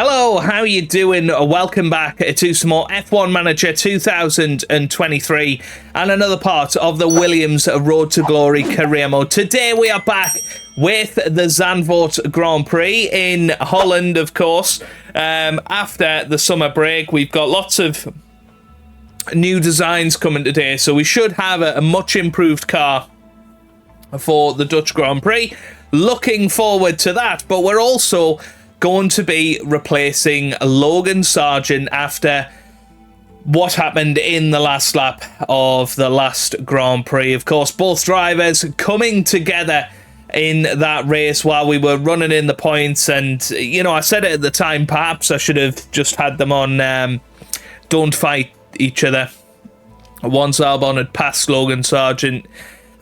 Hello, how you doing? Welcome back to some more F1 Manager 2023 and another part of the Williams Road to Glory career mode. Today we are back with the Zandvoort Grand Prix in Holland, of course. After the summer break, we've got lots of new designs coming today, so we should have a much improved car for the Dutch Grand Prix. Looking forward to that, but we're also going to be replacing Logan Sargent after what happened in the last lap of the last Grand Prix. Of course, both drivers coming together in that race while we were running in the points, and you know, I said it at the time, perhaps I should have just had them on don't fight each other. Once Albon had passed Logan Sargent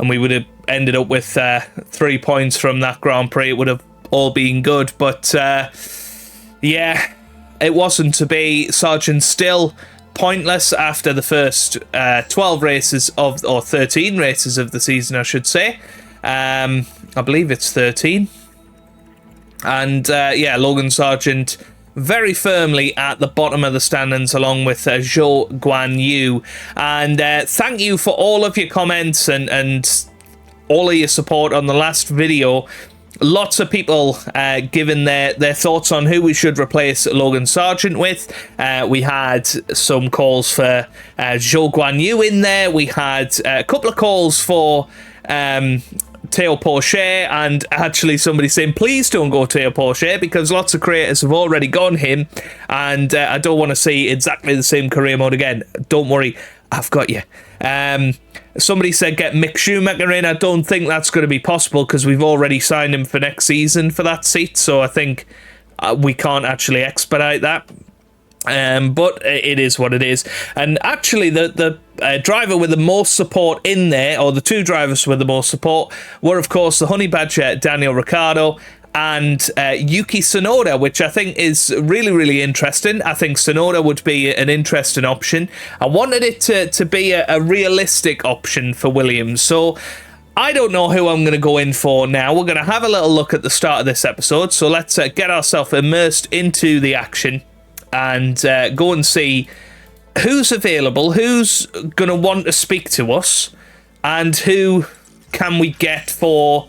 and we would have ended up with 3 points from that Grand Prix, it would have all being good, but yeah, it wasn't to be. Sargent still pointless after the first 12 races of, or 13 races of the season, I should say. I believe it's 13. And yeah, Logan Sargent very firmly at the bottom of the standings along with Zhou Guan Yu. And thank you for all of your comments and all of your support on the last video. Lots of people giving their thoughts on who we should replace Logan Sargent with. We had some calls for Zhou Guan Yu in there. We had a couple of calls for Theo Pourchaire, and actually somebody saying, please don't go Theo Pourchaire, because lots of creators have already gone him, and I don't want to see exactly the same career mode again. Don't worry, I've got you. Somebody said get Mick Schumacher in. I don't think that's going to be possible because we've already signed him for next season for that seat, so I think we can't actually expedite that. But it is what it is. And actually the driver with the most support in there, or the two drivers with the most support, were of course the Honey Badger Daniel Ricciardo and Yuki Tsunoda, which I think is really, really interesting. I think Tsunoda would be an interesting option. I wanted it to be a realistic option for Williams, so I don't know who I'm going to go in for now. We're going to have a little look at the start of this episode, so let's get ourselves immersed into the action and go and see who's available, who's going to want to speak to us, and who can we get for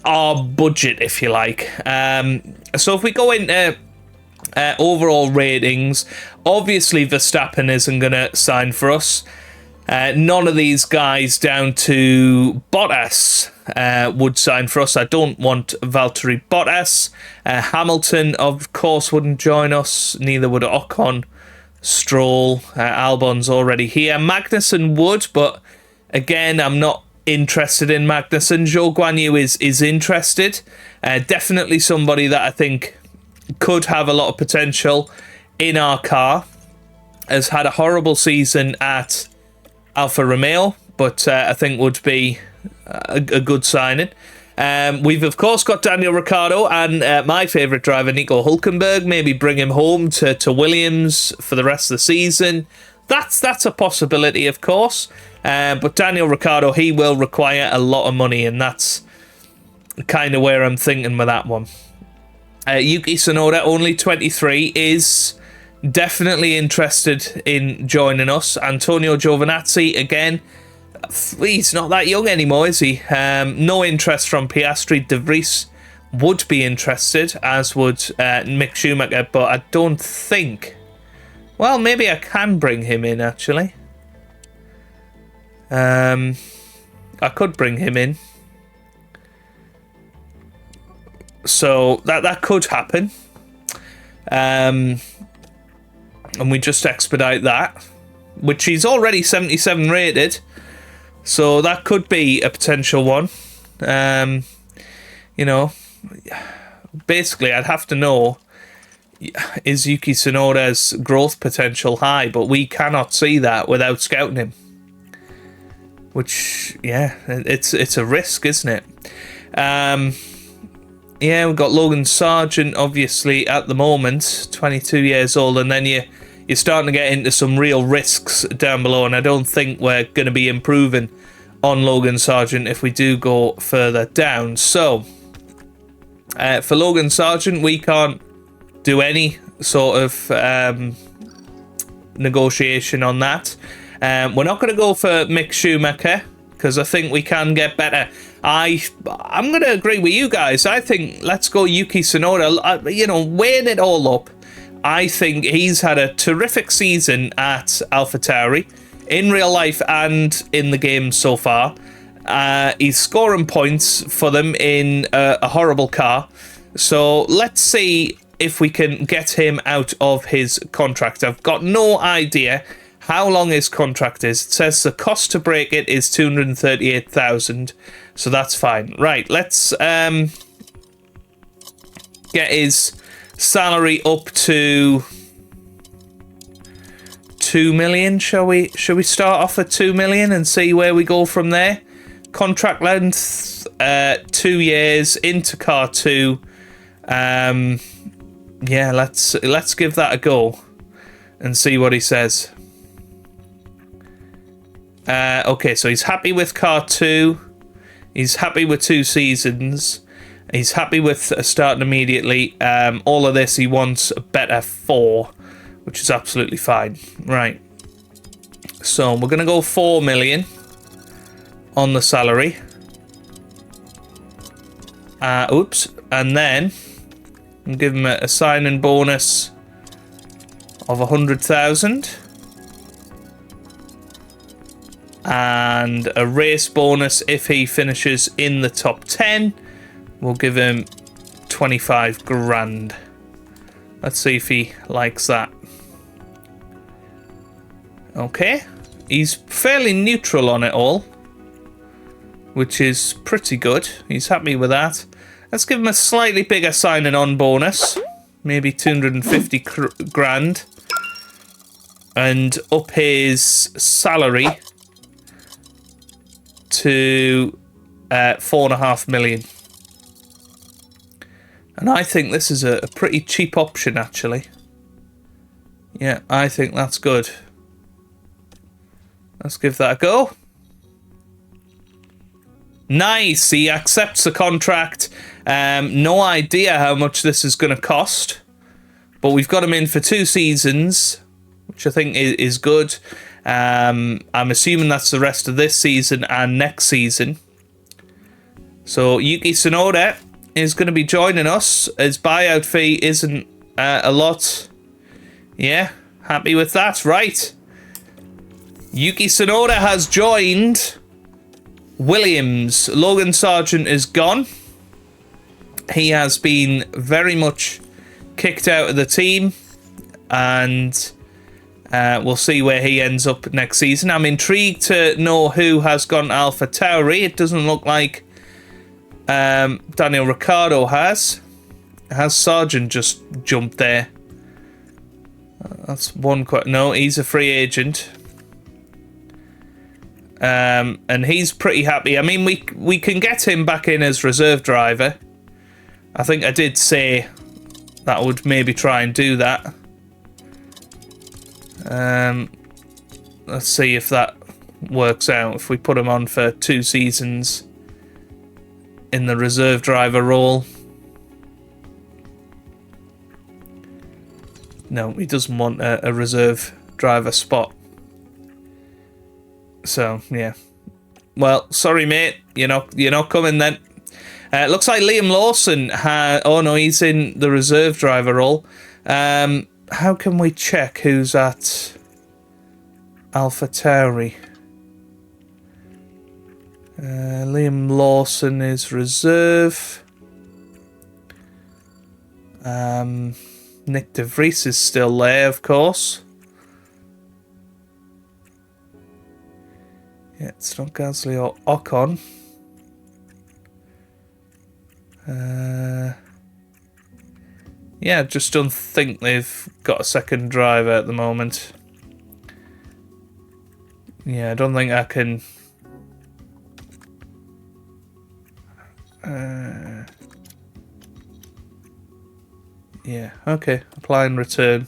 our budget, if you like. So if we go into overall ratings, obviously Verstappen isn't going to sign for us. None of these guys down to Bottas would sign for us. I don't want Valtteri Bottas. Hamilton, of course, wouldn't join us. Neither would Ocon, Stroll. Albon's already here. Magnussen would, but again, I'm not interested in Magnussen. Zhou Guan Yu is interested. Definitely somebody that I think could have a lot of potential in our car. Has had a horrible season at Alfa Romeo, but I think would be a good signing. We've of course got Daniel Ricciardo and my favourite driver Nico Hülkenberg. Maybe bring him home to Williams for the rest of the season. That's a possibility, of course. But Daniel Ricciardo, he will require a lot of money, and that's kind of where I'm thinking with that one. Yuki Tsunoda, only 23, is definitely interested in joining us. Antonio Giovinazzi, again, he's not that young anymore, is he? No interest from Piastri. De Vries would be interested, as would Mick Schumacher, but I don't think... Well, maybe I can bring him in, actually. I could bring him in. So that could happen. And we just expedite that, which he's already 77 rated. So that could be a potential one. You know, basically I'd have to know, is Yuki Tsunoda's growth potential high? But we cannot see that without scouting him. Which, yeah, it's a risk, isn't it? Yeah, we've got Logan Sargent, obviously, at the moment, 22 years old, and then you're starting to get into some real risks down below, and I don't think we're going to be improving on Logan Sargent if we do go further down. So, for Logan Sargent, we can't do any sort of negotiation on that. We're not going to go for Mick Schumacher because I think we can get better. I'm going to agree with you guys. I think let's go Yuki Tsunoda. You know, weighing it all up, I think he's had a terrific season at AlphaTauri in real life and in the game so far. He's scoring points for them in a horrible car. So let's see if we can get him out of his contract. I've got no idea how long his contract is. It says the cost to break it is 238,000, so that's fine. Right, let's get his salary up to 2 million. Shall we start off at 2 million and see where we go from there? Contract length 2 years into car 2. Yeah, let's give that a go and see what he says. Okay, so he's happy with car 2. He's happy with 2 seasons. He's happy with starting immediately. All of this, he wants a better 4, which is absolutely fine. Right. So we're going to go 4 million on the salary. Oops. And then and give him a sign-in bonus of 100,000. And a race bonus if he finishes in the top 10. We'll give him 25 grand. Let's see if he likes that. Okay. He's fairly neutral on it all, which is pretty good. He's happy with that. Let's give him a slightly bigger signing on bonus. Maybe 250 grand. And up his salary to 4.5 million. And I think this is a pretty cheap option, actually. Yeah, I think that's good. Let's give that a go. Nice, he accepts the contract. No idea how much this is going to cost, but we've got him in for 2 seasons, which I think is good. I'm assuming that's the rest of this season and next season. So Yuki Tsunoda is going to be joining us. His buyout fee isn't a lot. Yeah, happy with that. Right. Yuki Tsunoda has joined Williams. Logan Sargent is gone. He has been very much kicked out of the team, and we'll see where he ends up next season. I'm intrigued to know who has gone AlphaTauri. It doesn't look like Daniel Ricciardo has. Has Sargent just jumped there? That's one. No, he's a free agent. And he's pretty happy. I mean, we can get him back in as reserve driver. I think I did say that I would maybe try and do that. Let's see if that works out. If we put him on for 2 seasons in the reserve driver role. No, he doesn't want a reserve driver spot. So, yeah. Well, sorry, mate. You're not coming then. Looks like Liam Lawson oh, no, he's in the reserve driver role. How can we check who's at AlphaTauri? Liam Lawson is reserve. Nick De Vries is still there, of course. Yeah, it's not Gasly or Ocon. Yeah, I just don't think they've got a second driver at the moment. Yeah, I don't think I can... yeah, okay. Apply and return.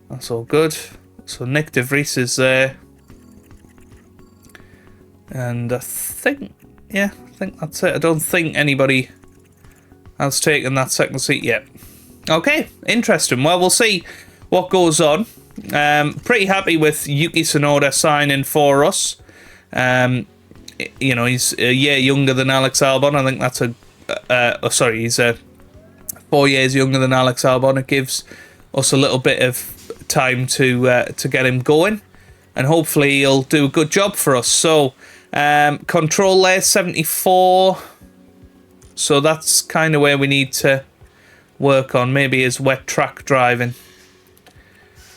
That's all good. So Nick De Vries is there. And I think, yeah, I think that's it. I don't think anybody has taken that second seat yet. Okay, interesting. Well, we'll see what goes on. Pretty happy with Yuki Tsunoda signing for us. You know, he's a year younger than Alex Albon. I think that's he's 4 years younger than Alex Albon. It gives us a little bit of time to get him going, and hopefully he'll do a good job for us. So, control layer 74. So that's kind of where we need to work on. Maybe his wet track driving,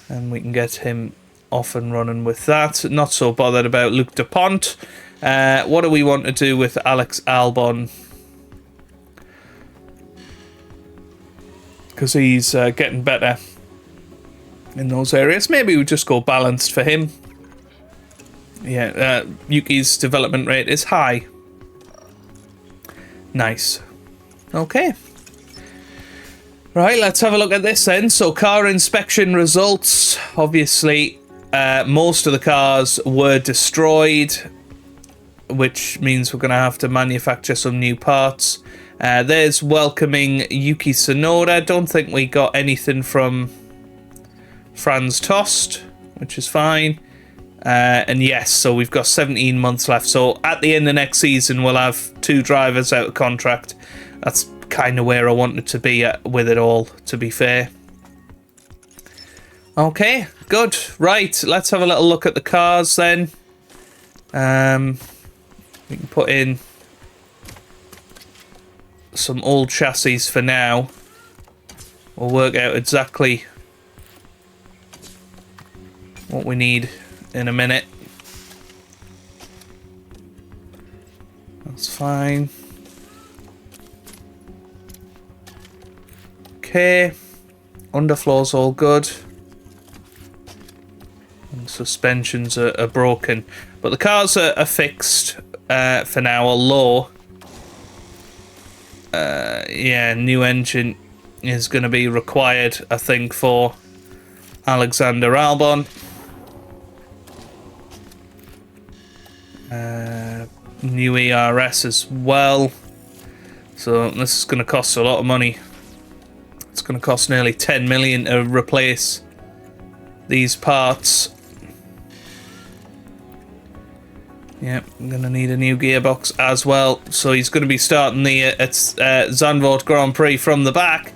and we can get him off and running with that. Not so bothered about Luc Dupont. What do we want to do with Alex Albon? Because he's getting better in those areas. Maybe we just go balanced for him. Yeah, Yuki's development rate is high. Nice. Okay. Right, let's have a look at this then. So, car inspection results. Obviously, most of the cars were destroyed, which means we're going to have to manufacture some new parts. There's welcoming Yuki Tsunoda. Don't think we got anything from Franz Tost, which is fine. And yes, so we've got 17 months left. So at the end of next season, we'll have 2 drivers out of contract. That's kind of where I wanted to be at with it all, to be fair. Okay, good. Right, let's have a little look at the cars then. We can put in some old chassis for now. We'll work out exactly what we need in a minute. That's fine. Okay. Underfloor's all good. And suspensions are broken. But the cars are fixed for now, or low. Yeah, new engine is going to be required, I think, for Alexander Albon. New ERS as well. So this is going to cost a lot of money. It's going to cost nearly 10 million to replace these parts. Yep, I'm going to need a new gearbox as well. So he's going to be starting the Zandvoort Grand Prix from the back.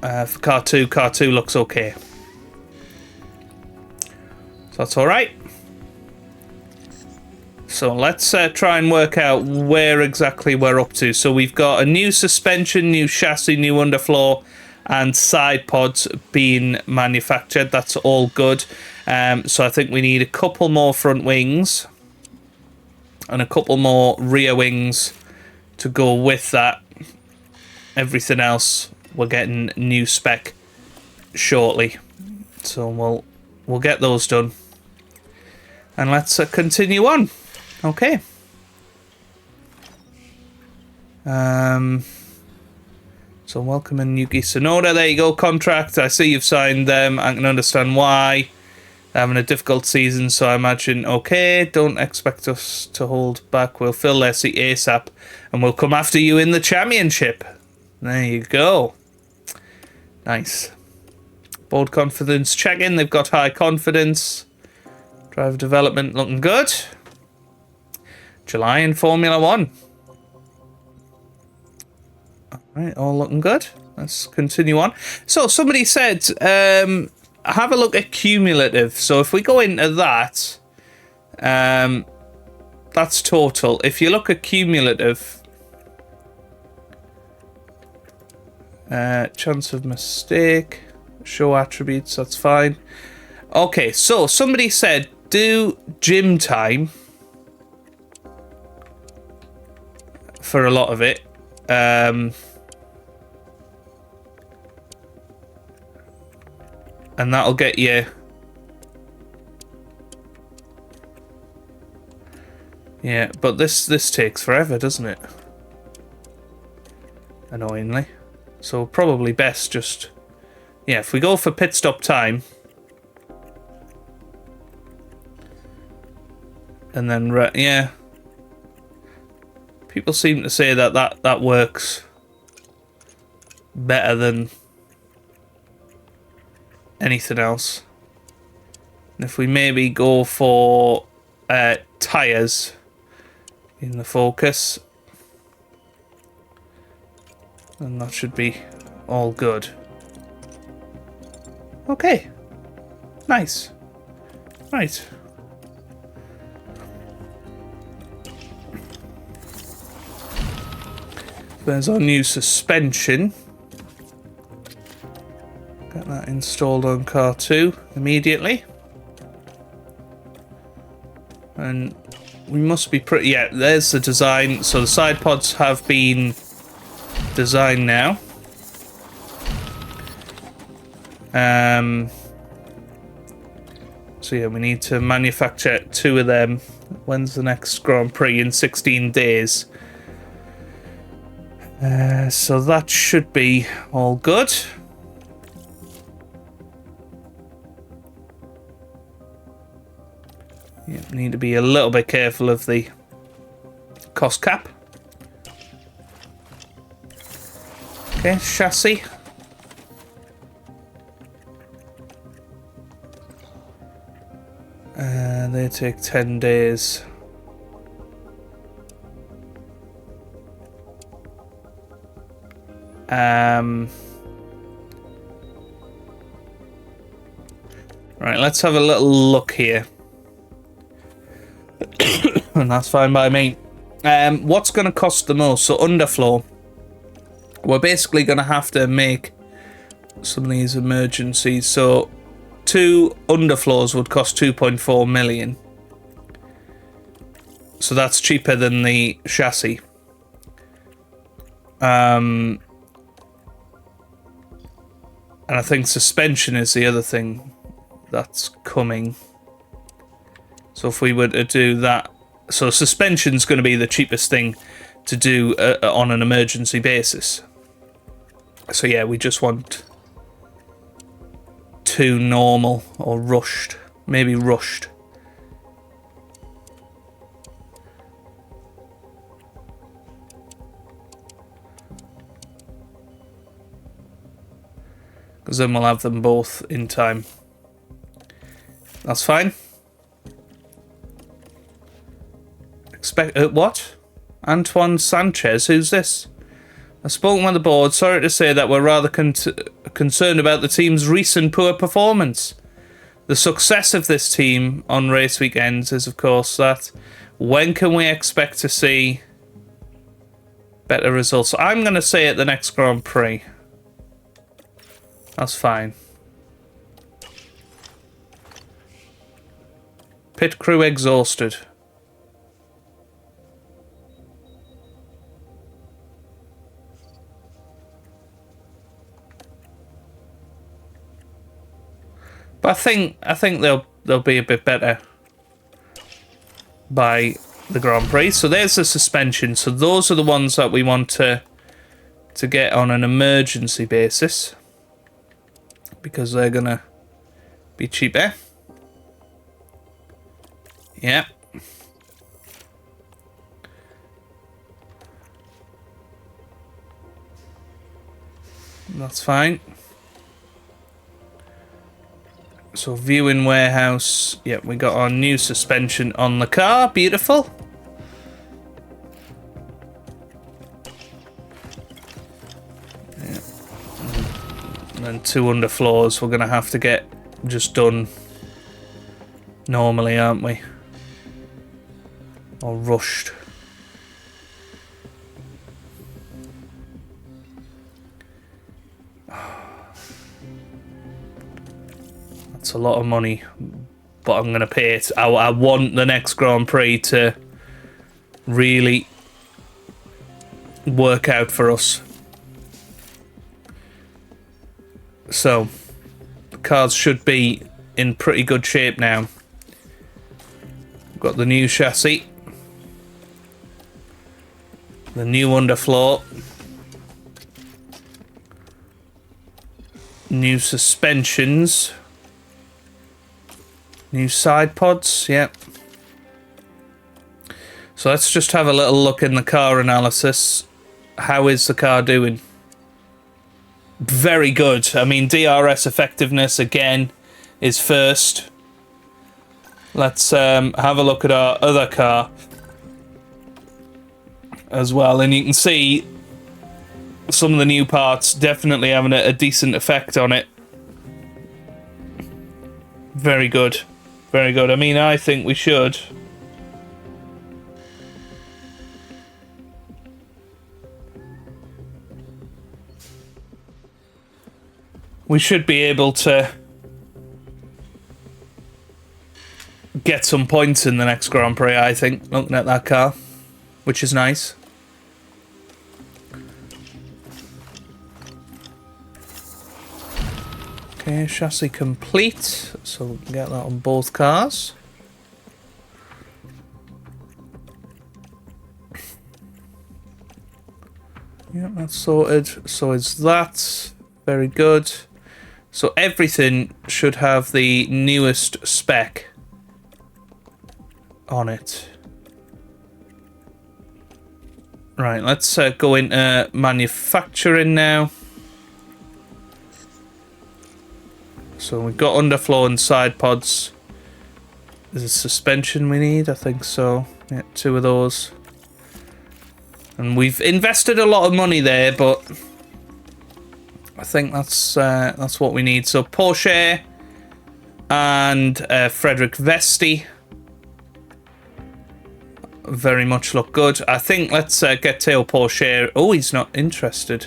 For car 2 looks okay. So that's alright. So let's try and work out where exactly we're up to. So we've got a new suspension, new chassis, new underfloor, and side pods being manufactured. That's all good. So I think we need a couple more front wings and a couple more rear wings to go with that. Everything else we're getting new spec shortly. So we'll get those done. And let's continue on. Okay. So welcoming Yuki Tsunoda. There you go, contract. I see you've signed them. I can understand why. They're having a difficult season, so I imagine, okay, don't expect us to hold back. We'll fill their seat ASAP, and we'll come after you in the championship. There you go. Nice. Board confidence check-in. They've got high confidence. Driver development looking good. July in Formula 1. Alright, all looking good. Let's continue on. So somebody said, have a look at cumulative. So if we go into that, that's total. If you look at cumulative, chance of mistake, show attributes, that's fine. Okay, so somebody said, do gym time for a lot of it. And that'll get you. Yeah, but this takes forever, doesn't it? Annoyingly. So probably best just... Yeah, if we go for pit stop time. And then, yeah. People seem to say that works better than anything else. And if we maybe go for tyres in the focus, then that should be all good. Okay. Nice. Right. There's our new suspension. Get that installed on car 2 immediately. And we must be pretty... Yeah, there's the design. So the side pods have been designed now. So yeah, we need to manufacture 2 of them. When's the next Grand Prix? In 16 days. So that should be all good. Yeah, need to be a little bit careful of the cost cap. Okay, chassis. They take 10 days. Right, let's have a little look here. And that's fine by me. What's going to cost the most? So underflow. We're basically going to have to make some of these emergencies. So 2 underflows would cost 2.4 million. So that's cheaper than the chassis. And I think suspension is the other thing that's coming. So if we were to do that, so suspension's going to be the cheapest thing to do on an emergency basis. So yeah, we just want 2 normal or rushed, maybe rushed. Because then we'll have them both in time. That's fine. What? Antoine Sanchez? Who's this? I've spoken with the board. Sorry to say that we're rather concerned about the team's recent poor performance. The success of this team on race weekends is, of course, that when can we expect to see better results? I'm going to say at the next Grand Prix. That's fine. Pit crew exhausted. But I think they'll be a bit better by the Grand Prix. So there's the suspension. So those are the ones that we want to get on an emergency basis, because they're gonna be cheaper. Yeah. That's fine. So viewing warehouse, yeah, we got our new suspension on the car, beautiful. Yeah. And then 2 underfloors we're going to have to get just done normally, aren't we? Or rushed. It's a lot of money, but I'm going to pay it. I want the next Grand Prix to really work out for us. So, the cars should be in pretty good shape now. We've got the new chassis, the new underfloor, new suspensions. New side pods, yep. So let's just have a little look in the car analysis. How is the car doing? very good. I mean, DRS effectiveness, again, is first. Let's have a look at our other car as well. And you can see some of the new parts definitely having a decent effect on it. Very good. Very good. I mean, I think we should. We should be able to get some points in the next Grand Prix, I think, looking at that car, which is nice. Okay, chassis complete, so we can get that on both cars. Yeah, that's sorted. So is that. Very good. So everything should have the newest spec on it. Right, let's go into manufacturing now. So we've got underflow and side pods. Is it suspension we need? I think so. Yeah, 2 of those. And we've invested a lot of money there, but I think that's what we need. So Porsche and Frederick Vesti very much look good. I think let's get Teo Porsche. Oh, he's not interested.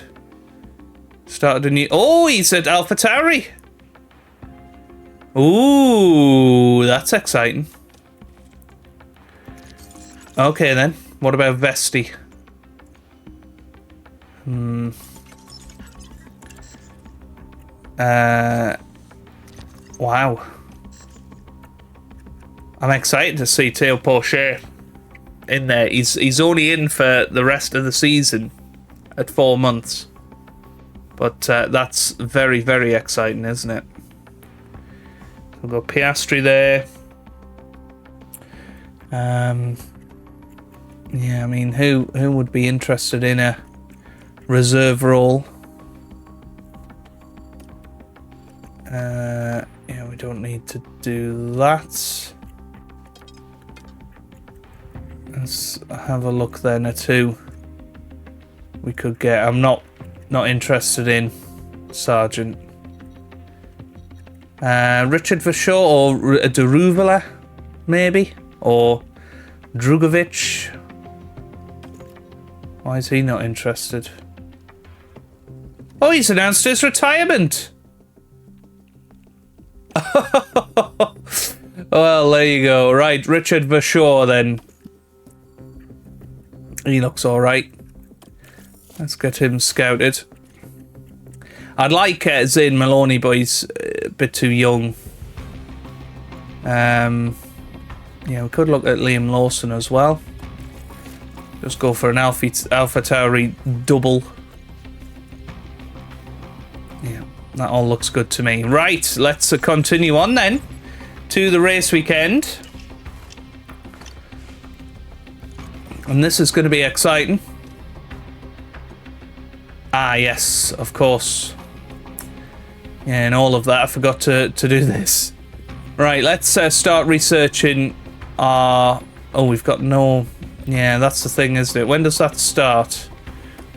Started a new. Oh, he's at AlphaTauri. Ooh, that's exciting. Okay then. What about Vesti? Wow. I'm excited to see Teo Porsche in there. He's only in for the rest of the season at 4 months. But that's very, very exciting, isn't it? We've got Piastri there. Yeah, I mean, who would be interested in a reserve role? Yeah, we don't need to do that. Let's have a look then at who we could get. I'm not interested in Sargent. Richard Verschoor or Deruvala, maybe? Or Drugovic. Why is he not interested? Oh, he's announced his retirement! Well, there you go. Right, Richard Verschoor then. He looks alright. Let's get him scouted. I'd like Zane Maloney, but he's a bit too young. Yeah, we could look at Liam Lawson as well. Just go for an AlphaTauri double. Yeah, that all looks good to me. Right, let's continue on then to the race weekend. And this is going to be exciting. Ah, yes, of course. Yeah, and all of that. I forgot to do this. Right, let's start researching our... Oh, we've got no... Yeah, that's the thing, isn't it? When does that start?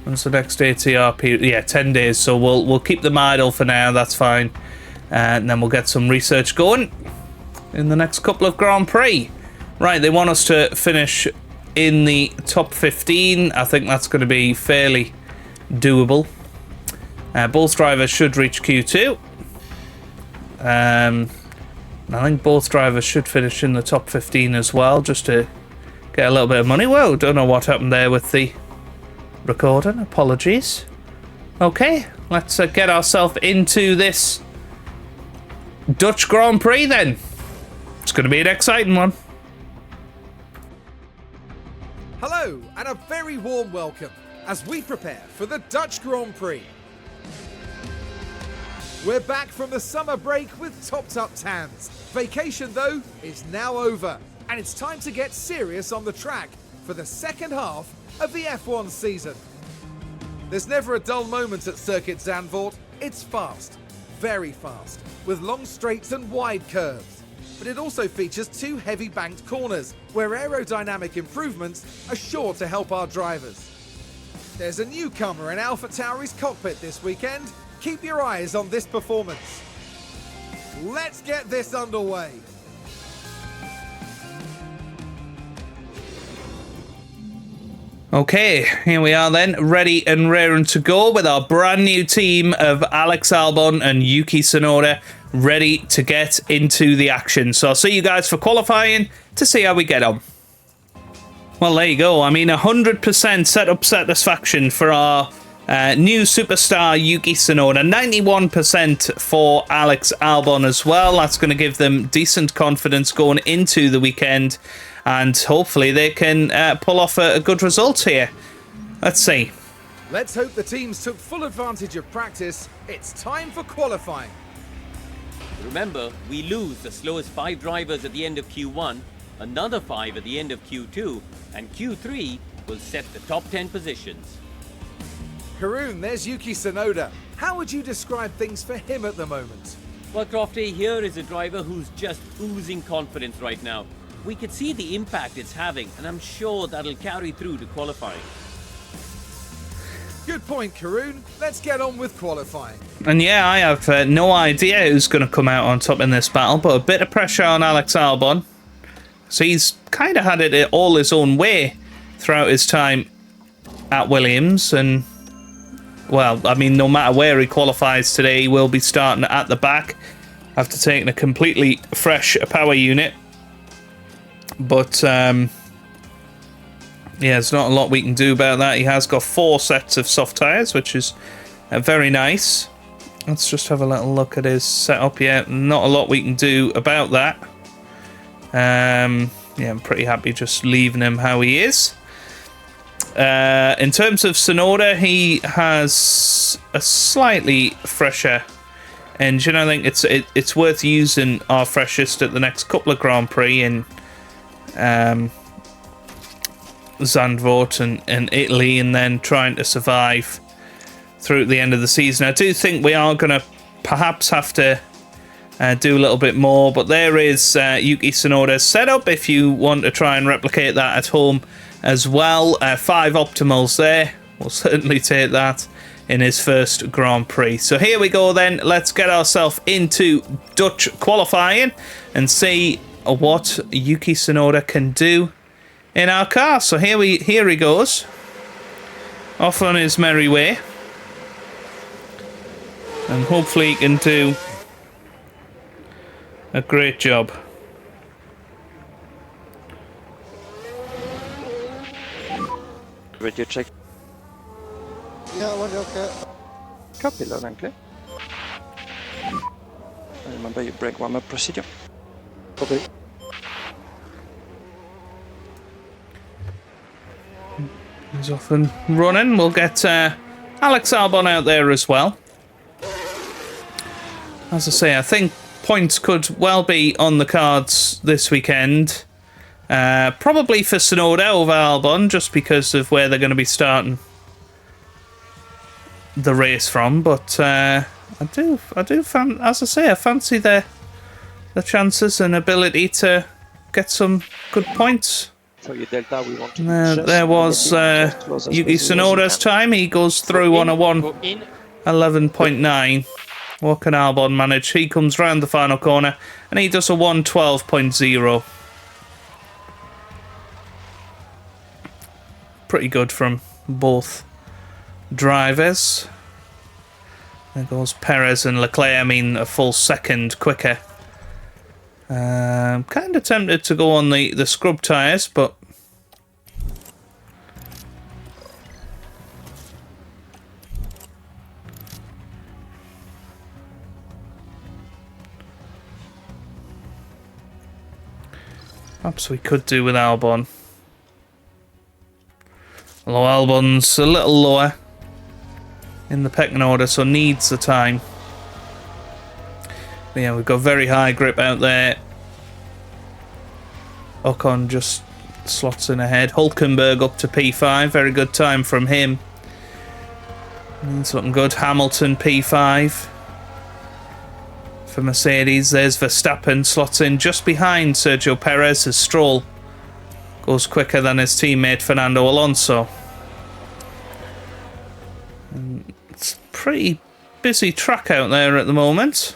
When's the next ATR period? Yeah, 10 days. So we'll keep them idle for now. That's fine. And then we'll get some research going in the next couple of Grand Prix. Right, they want us to finish in the top 15. I think that's going to be fairly doable. Both drivers should reach Q2. I think both drivers should finish in the top 15 as well, just to get a little bit of money. Whoa, don't know what happened there with the recording. Apologies. Okay, let's get ourselves into this Dutch Grand Prix then. It's going to be an exciting one. Hello, and a very warm welcome as we prepare for the Dutch Grand Prix. We're back from the summer break with topped-up tans. Vacation, though, is now over, and it's time to get serious on the track for the second half of the F1 season. There's never a dull moment at Circuit Zandvoort. It's fast, very fast, with long straights and wide curves. But it also features 2 heavy banked corners, where aerodynamic improvements are sure to help our drivers. There's a newcomer in AlphaTauri's cockpit this weekend. Keep your eyes on this performance. Let's get this underway. Okay, here we are then, ready and raring to go with our brand new team of Alex Albon and Yuki Tsunoda, ready to get into the action. So I'll see you guys for qualifying to see how we get on. Well, there you go. I mean, 100% setup satisfaction for our new superstar Yuki Tsunoda. 91% for Alex Albon as well. That's going to give them decent confidence going into the weekend. And hopefully they can pull off a good result here. Let's see. Let's hope the teams took full advantage of practice. It's time for qualifying. Remember, we lose the slowest 5 drivers at the end of Q1, another 5 at the end of Q2, and Q3 will set the top 10 positions. Haroon, there's Yuki Tsunoda. How would you describe things for him at the moment? Well, Crofty, here is a driver who's just oozing confidence right now. We could see the impact it's having, and I'm sure that'll carry through to qualifying. Good point, Haroon. Let's get on with qualifying. And yeah, I have no idea who's going to come out on top in this battle, but a bit of pressure on Alex Albon. So he's kind of had it all his own way throughout his time at Williams. And, well, I mean, no matter where he qualifies today, he will be starting at the back after taking a completely fresh power unit. But, yeah, there's not a lot we can do about that. He has got 4 sets of soft tyres, which is very nice. Let's just have a little look at his setup. Yeah, not a lot we can do about that. Yeah, I'm pretty happy just leaving him how he is. In terms of Tsunoda, he has a slightly fresher engine. I think it's worth using our freshest at the next couple of Grand Prix in Zandvoort and Italy, and then trying to survive through the end of the season. I do think we are going to perhaps have to do a little bit more, but there is Yuki Tsunoda's setup if you want to try and replicate that at home as well. 5 optimals there. We'll certainly take that in his first Grand Prix. So here we go then. Let's get ourselves into Dutch qualifying and see what Yuki Tsunoda can do in our car. So here he goes, off on his merry way, and hopefully he can do a great job. Radio check. Ja, okej. Copy loud and clear. Remember your brake warm-up procedure. Copy. He's off and running. We'll get Alex Albon out there as well. As I say, I think points could well be on the cards this weekend. Probably for Tsunoda over Albon, just because of where they're going to be starting the race from. But I fancy the chances and ability to get some good points. So your delta, we want to there was Yuki Tsunoda's time. He goes through on a 1:11.9. What can Albon manage? He comes round the final corner and he does a 1:12.0. Pretty good from both drivers. There goes Perez and Leclerc. I mean, a full second quicker. Kind of tempted to go on the scrub tyres, but perhaps we could do with Albon. Although Albon's a little lower in the pecking order, so needs the time. But yeah, we've got very high grip out there. Ocon just slots in ahead. Hulkenberg up to P5. Very good time from him. It's looking good. Hamilton P5 for Mercedes. There's Verstappen, slots in just behind Sergio Perez as Stroll goes quicker than his teammate Fernando Alonso. And it's a pretty busy track out there at the moment.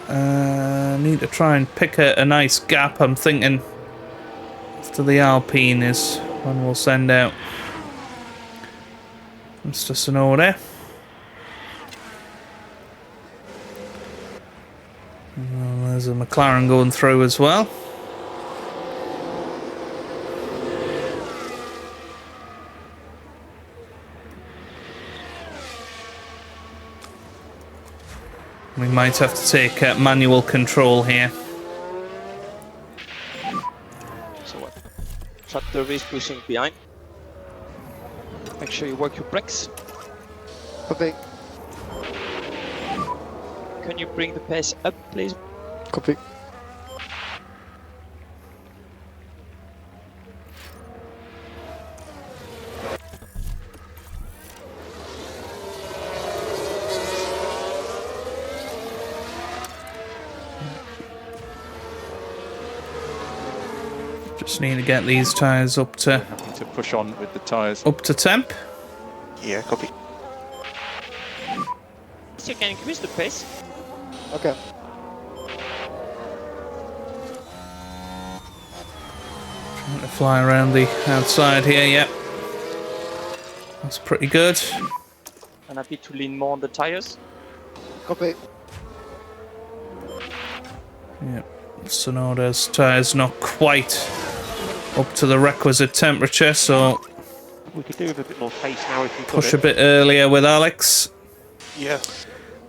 I need to try and pick a nice gap. I'm thinking after the Alpine is when we'll send out Mr. Tsunoda. Well, there's a McLaren going through as well. We might have to take manual control here. So what? Chapter is pushing behind. Make sure you work your brakes. Copy. Can you bring the pace up, please? Copy. Just need to get these tyres up to push on with the tyres. up to temp. Yeah, copy. So you can increase the pace. Okay. Trying to fly around the outside here, yep. That's pretty good. I'm happy to lean more on the tires. Copy. Yep. Tsunoda's tyres not quite up to the requisite temperature, so We could do with a bit more pace now if we push a bit earlier with Alex. Yeah.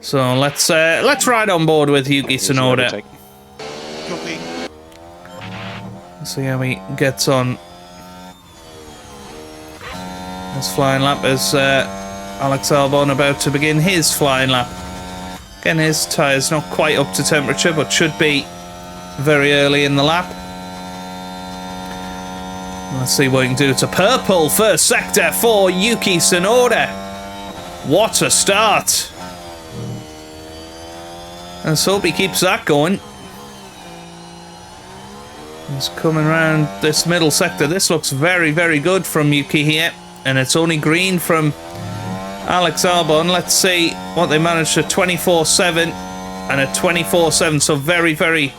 So let's ride on board with Yuki Tsunoda. Copy. See how he gets on. His flying lap as Alex Albon about to begin his flying lap. Again, his tyres not quite up to temperature, but should be very early in the lap. Let's see what we can do. It's a purple first sector for Yuki Tsunoda. What a start. Let's hope he keeps that going. He's coming around this middle sector. This looks very, very good from Yuki here. And it's only green from Alex Albon. Let's see what they managed to 24.7 and a 24.7. So very, very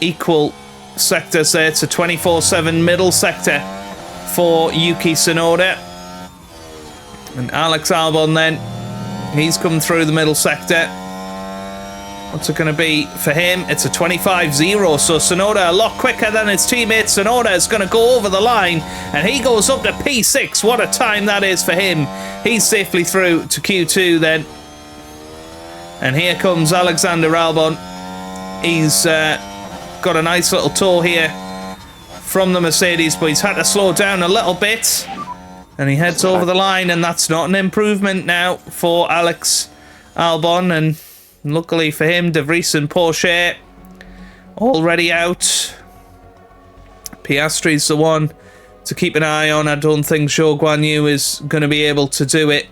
equal sectors there. It's a 24.7 middle sector for Yuki Tsunoda. And Alex Albon then, he's come through the middle sector. What's it going to be for him? It's a 25.0, so Tsunoda a lot quicker than his teammate. Tsunoda is going to go over the line, and he goes up to P6. What a time that is for him. He's safely through to Q2 then. And here comes Alexander Albon. He's got a nice little tour here from the Mercedes, but he's had to slow down a little bit. And he heads over the line, and that's not an improvement now for Alex Albon. And luckily for him, De Vries and Porsche already out. Piastri's the one to keep an eye on. I don't think Zhou Guanyu is going to be able to do it.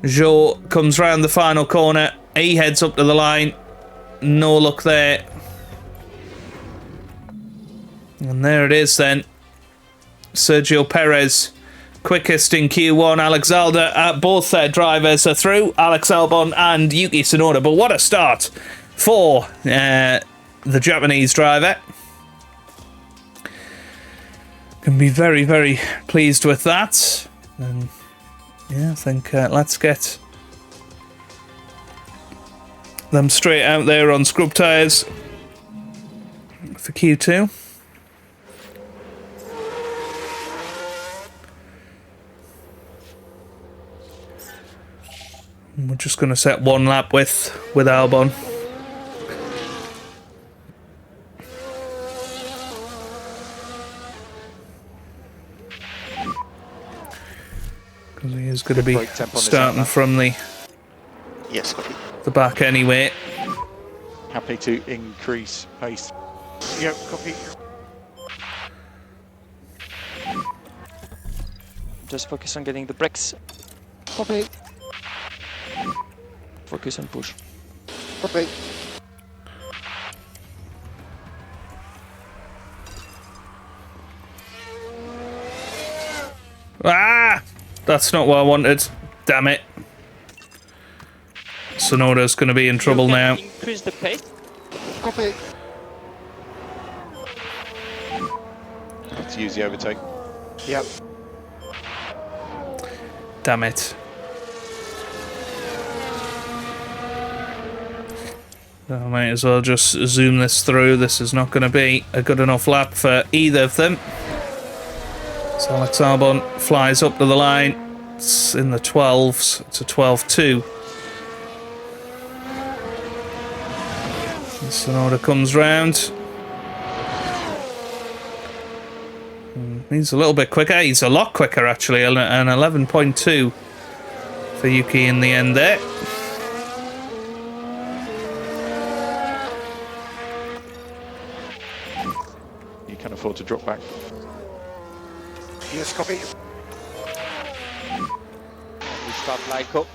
Zhou comes round the final corner. He heads up to the line. No luck there. And there it is then. Sergio Perez, quickest in Q1. Alexander, both their drivers are through. Alex Albon and Yuki Tsunoda. But what a start for the Japanese driver. Can be very, very pleased with that. And yeah, I think let's get them straight out there on scrub tyres for Q2. And we're just going to set one lap with Albon. Because he is going to be starting from the Yes, copy. the back anyway. Happy to increase pace. Yep, copy. Just focus on getting the brakes. Copy. Focus and push. Copy. Ah! That's not what I wanted. Damn it. Sonoda's going to be in trouble You now. can increase the pace. Copy. Let's use the overtake. Yep. Damn it. I might as well just zoom this through. This is not going to be a good enough lap for either of them. So Alex Albon flies up to the line. It's in the 12s. It's a 12.2. Sonoda comes round. He's a little bit quicker. He's a lot quicker, actually. An 11.2 for Yuki in the end there. You can afford to drop back. Yes, copy. We start like up.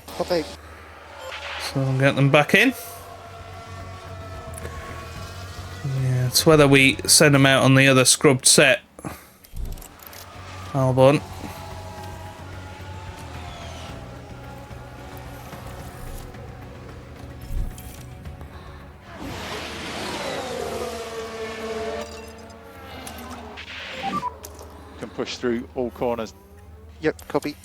Copy. So we'll get them back in. Yeah, it's whether we send them out on the other scrubbed set. Albon. Can push through all corners. Yep, copy.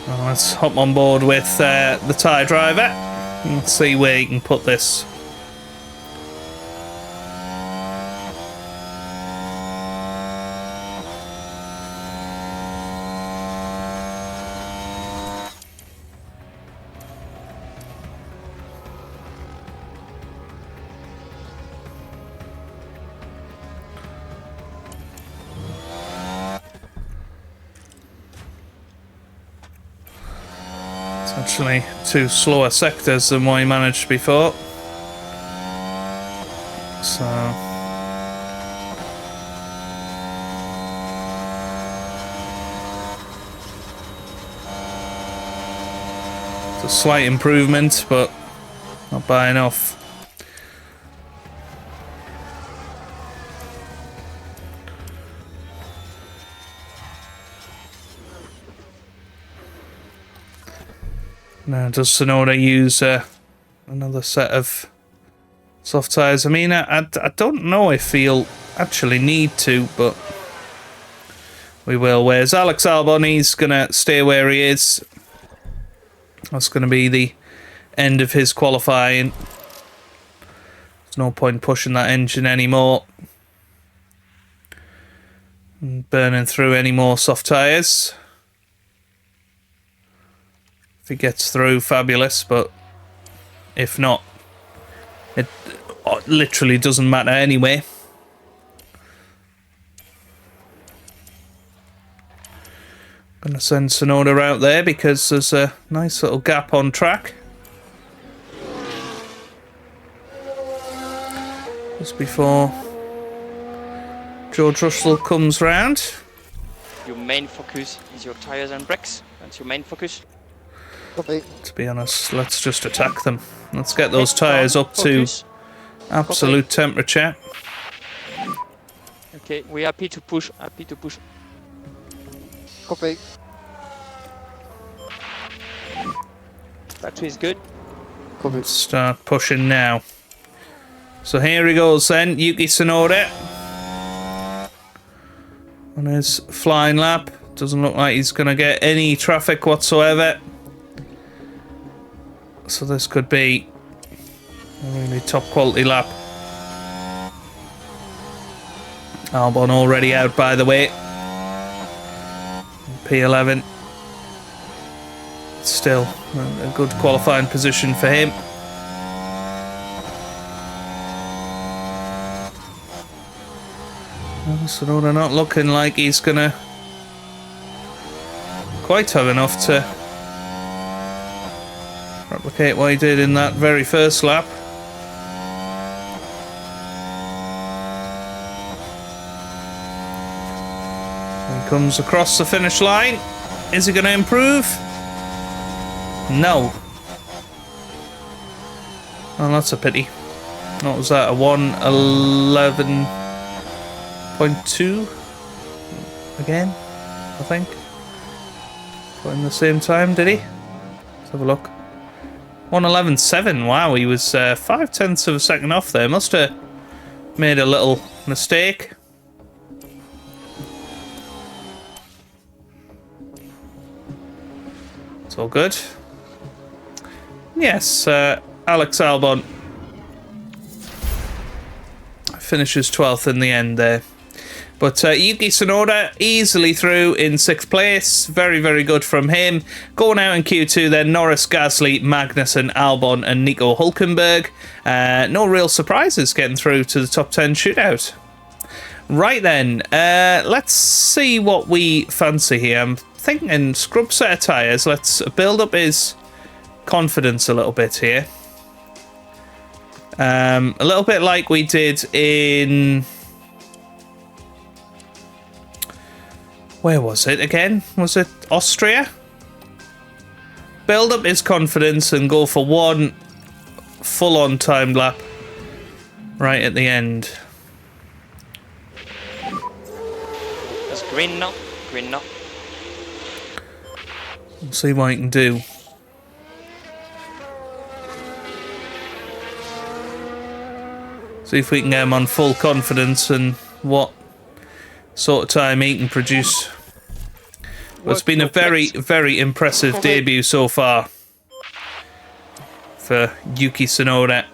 Well, let's hop on board with the tyre driver. Let's see where you can put this. Actually, two slower sectors than what he managed before. So it's a slight improvement, but not by enough. Now, does Sonoda use another set of soft tyres? I mean, I don't know if he'll actually need to, but we will. Whereas Alex Albon, he's going to stay where he is. That's going to be the end of his qualifying. There's no point pushing that engine anymore. And burning through any more soft tyres. If he gets through, fabulous, but if not, it literally doesn't matter anyway. Gonna send Sonoda out there because there's a nice little gap on track. Just before George Russell comes round. Your main focus is your tires and brakes. That's your main focus. Copy. To be honest, let's just attack them. Let's get those tyres up to Focus. absolute temperature. Okay, we're happy to push. Happy to push. Copy. Battery is good. Copy. Let's start pushing now. So here he goes then, Yuki Tsunoda. On his flying lap. Doesn't look like he's going to get any traffic whatsoever. So this could be a really top quality lap. Albon already out, by the way. P11. Still a good qualifying position for him. Sonoda not looking like he's gonna quite have enough to replicate what he did in that very first lap. He comes across the finish line. Is he going to improve? No. Oh, that's a pity. What was that? A 1:11.2 again, I think. Got in the same time, did he? Let's have a look. 1:11.7. Wow, he was 0.5 of a second off there. Must have made a little mistake. It's all good. Yes, Alex Albon finishes 12th in the end there. But Yuki Tsunoda easily through in 6th place. Very, very good from him. Going out in Q2 then, Norris, Gasly, Magnussen, Albon and Nico Hulkenberg. No real surprises getting through to the top 10 shootout. Right then, let's see what we fancy here. I'm thinking scrub set of tyres. Let's build up his confidence a little bit here. A little bit like we did in... Where was it again? Was it Austria? Build up his confidence and go for one full-on time lap right at the end. That's green now. Green now. We'll see what he can do. See if we can get him on full confidence and what sort of time he can produce. But it's been a very, very impressive debut so far for Yuki Tsunoda.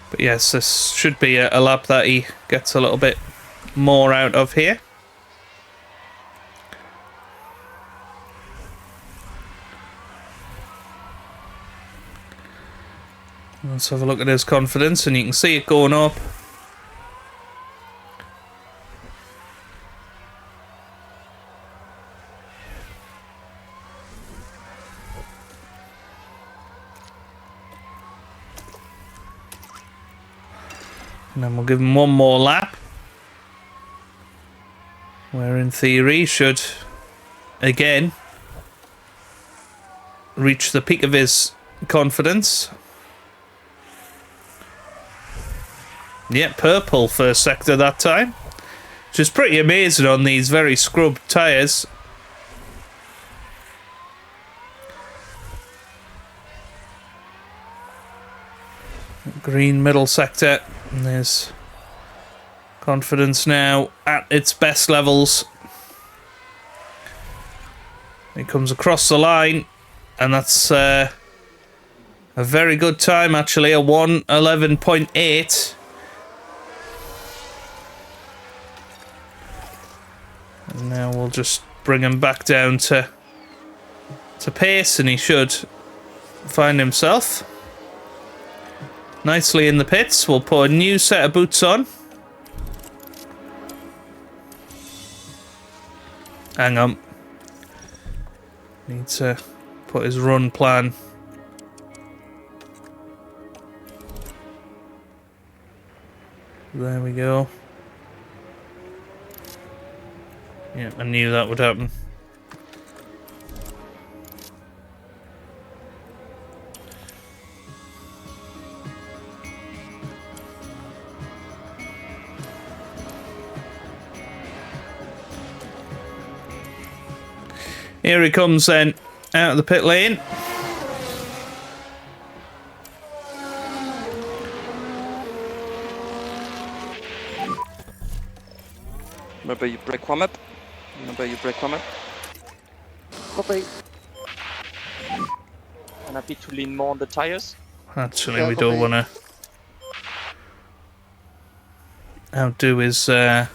But yes, this should be a lap that he gets a little bit more out of here. Let's have a look at his confidence, and you can see it going up. And then we'll give him one more lap, where in theory should again reach the peak of his confidence. Yeah, purple first sector that time, which is pretty amazing on these very scrubbed tyres. Green middle sector. And there's confidence now at its best levels. He comes across the line, and that's a very good time actually, a 1:11.8. And now we'll just bring him back down to pace, and he should find himself nicely in the pits. We'll put a new set of boots on. Hang on. Need to put his run plan. There we go. Yeah, I knew that would happen. Here he comes then, out of the pit lane. Remember you brake warm up. Remember you brake warm up. Copy. I'm happy to lean more on the tires. Actually, Yeah, we don't copy. want to outdo his ERS.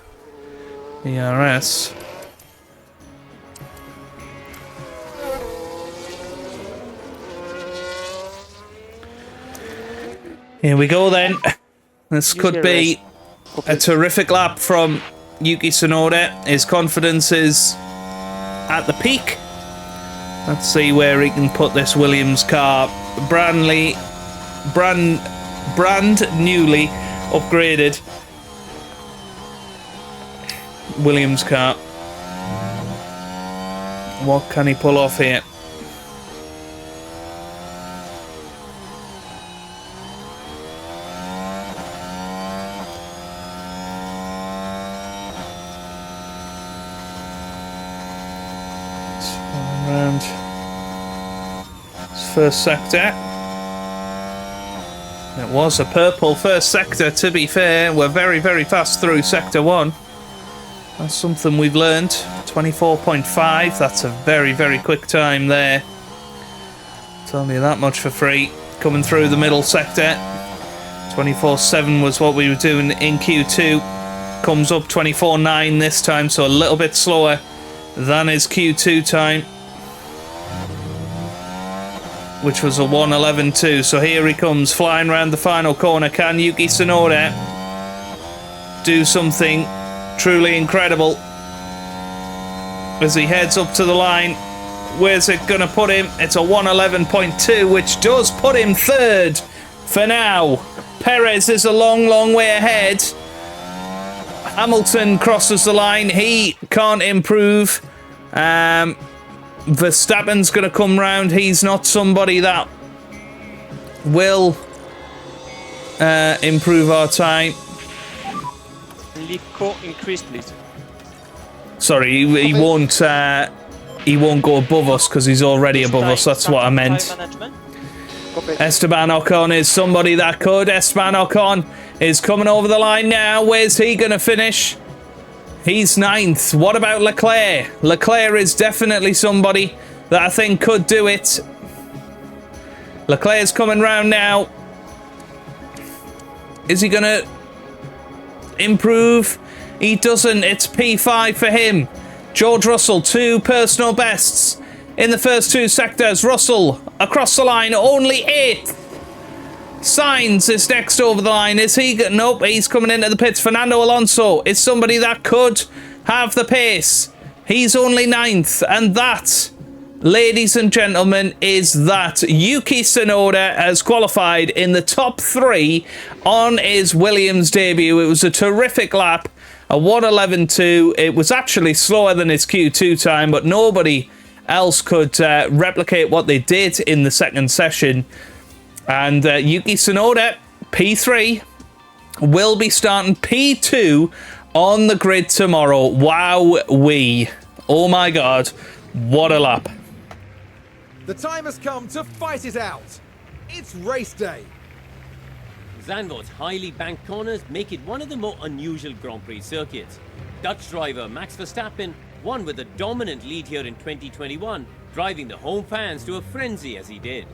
Here we go then. This could your be rest. a terrific lap from Yuki Tsunoda. His confidence is at the peak. Let's see where he can put this Williams car. Brand newly upgraded Williams car. What can he pull off here? Around his first sector. It was a purple first sector, to be fair. We're very, very fast through sector 1. That's something we've learned. 24.5. That's a very, very quick time there. Tell you that much for free. Coming through the middle sector. 24.7 was what we were doing in Q2. Comes up 24.9 this time, so a little bit slower than his Q2 time, which was a 1:11.2. So here he comes, flying around the final corner. Can Yuki Tsunoda do something truly incredible as he heads up to the line? Where's it going to put him? It's a 1:11.2, which does put him third for now. Perez is a long, long way ahead. Hamilton crosses the line. He can't improve. Verstappen's going to come round. He's not somebody that will improve our time. Lico, increase, please. Sorry, he won't go above us because he's already above us. That's what I meant. Esteban Ocon is somebody that could. Esteban Ocon is coming over the line now. Where's he going to finish? He's 9th. What about Leclerc? Leclerc is definitely somebody that I think could do it. Leclerc's coming round now. Is he going to improve? He doesn't. It's P5 for him. George Russell, 2 personal bests in the first 2 sectors. Russell across the line, only 8th. Sainz is next over the line. Is he? Nope, he's coming into the pits. Fernando Alonso is somebody that could have the pace. He's only 9th. And that, ladies and gentlemen, is that. Yuki Tsunoda has qualified in the top 3 on his Williams debut. It was a terrific lap. A 1:11.2. It was actually slower than his Q2 time, but nobody else could replicate what they did in the second session. And Yuki Tsunoda, P3, will be starting P2 on the grid tomorrow. Wow-wee. Oh my God, what a lap. The time has come to fight it out. It's race day. Zandvoort's highly banked corners make it one of the more unusual Grand Prix circuits. Dutch driver Max Verstappen won with a dominant lead here in 2021, driving the home fans to a frenzy as he did.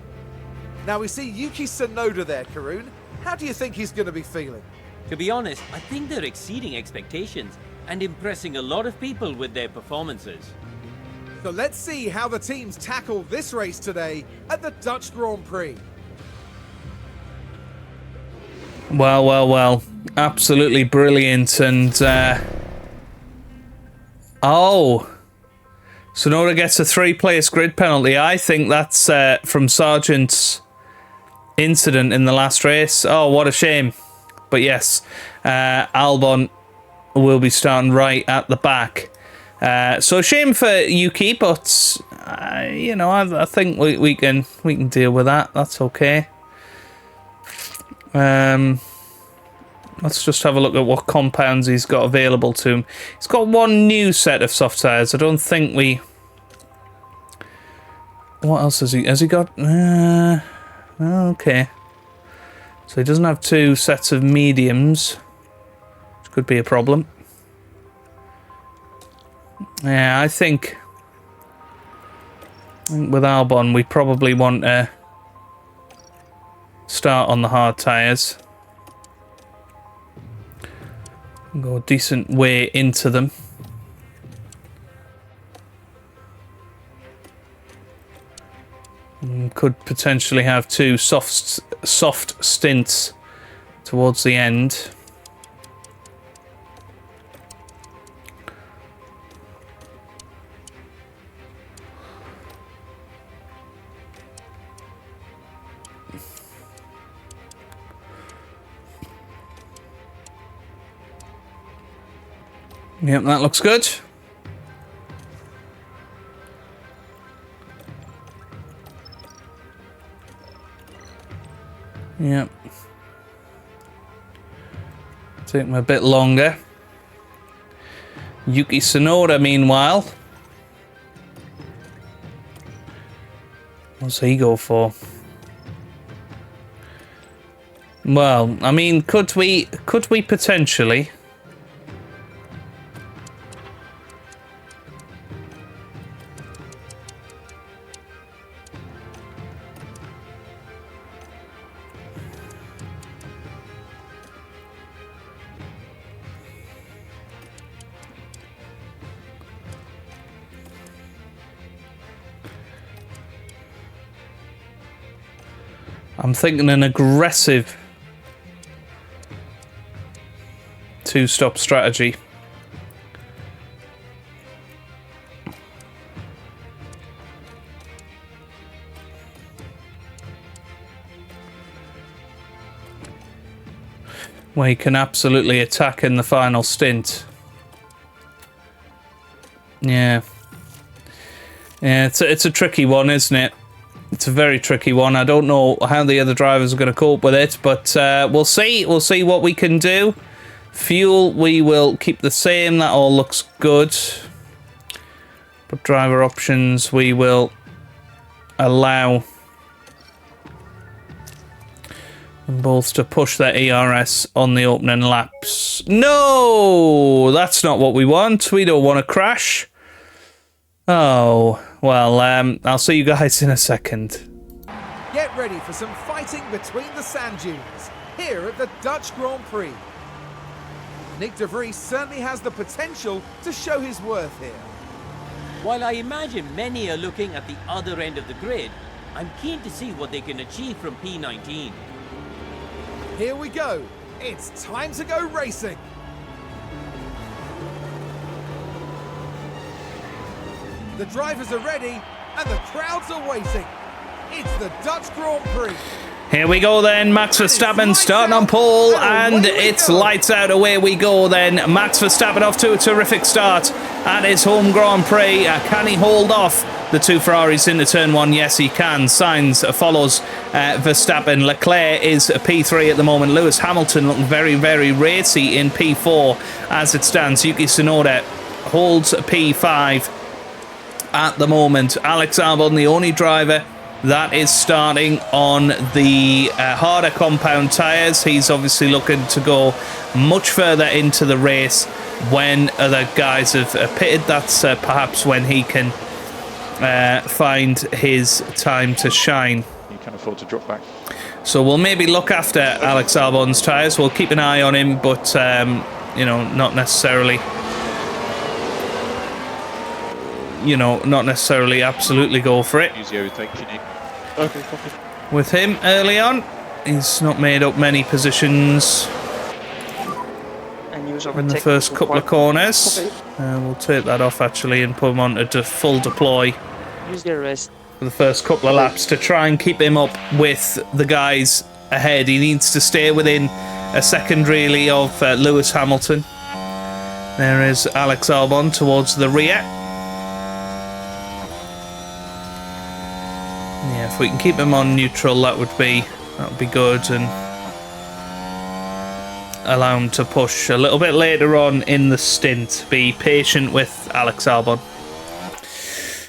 Now we see Yuki Tsunoda there, Karun. How do you think he's going to be feeling? To be honest, I think they're exceeding expectations and impressing a lot of people with their performances. So let's see how the teams tackle this race today at the Dutch Grand Prix. Well, well, well. Absolutely brilliant. And, oh. Tsunoda gets a 3-place grid penalty. I think that's from Sargent's incident in the last race. Oh, what a shame. But yes, Albon will be starting right at the back. So shame for Yuki, but you know, I think we can deal with that. That's okay. Let's just have a look at what compounds he's got available to him. He's got 1 new set of soft tyres. I don't think we... What else has he... Has he got... okay. So he doesn't have 2 sets of mediums, which could be a problem. Yeah, I think with Albon, we probably want to start on the hard tyres. Go a decent way into them. Could potentially have 2 soft stints towards the end. Yep, that looks good. Yep. Take him a bit longer. Yuki Tsunoda, meanwhile. What's he go for? Well, I mean, could we potentially... I'm thinking an aggressive two-stop strategy. Where he can absolutely attack in the final stint. Yeah. Yeah, it's a tricky one, isn't it? It's a very tricky one. I don't know how the other drivers are going to cope with it, but we'll see. We'll see what we can do. Fuel, we will keep the same. That all looks good. But driver options, we will allow them both to push their ERS on the opening laps. No! That's not what we want. We don't want to crash. Oh, well, I'll see you guys in a second. Get ready for some fighting between the sand dunes here at the Dutch Grand Prix. Nick de Vries certainly has the potential to show his worth here. While I imagine many are looking at the other end of the grid, I'm keen to see what they can achieve from P19. Here we go. It's time to go racing. The drivers are ready and the crowds are waiting. It's the Dutch Grand Prix. Here we go then, Max Verstappen starting on pole, and it's lights out, away we go then. Max Verstappen off to a terrific start at his home Grand Prix. Can he hold off the two Ferraris into turn one? Yes, he can. Sainz follows Verstappen. Leclerc is P3 at the moment. Lewis Hamilton looking very, very racy in P4 as it stands. Yuki Tsunoda holds P5 at the moment. Alex Albon, the only driver that is starting on the harder compound tyres. He's obviously looking to go much further into the race when other guys have pitted. That's perhaps when he can find his time to shine. You can afford to drop back. So we'll maybe look after Alex Albon's tyres. We'll keep an eye on him, but, you know, not necessarily... not necessarily absolutely go for it. Use the overtake if you need. Okay, copy. With him early on, he's not made up many positions And use in the overtake first couple of corners. Copy. We'll take that off actually and put him on to full deploy Use the rest. for the first couple of laps to try and keep him up with the guys ahead. He needs to stay within a second really of Lewis Hamilton. There is Alex Albon towards the rear. Yeah, if we can keep him on neutral, that would be good, and allow him to push a little bit later on in the stint. Be patient with Alex Albon.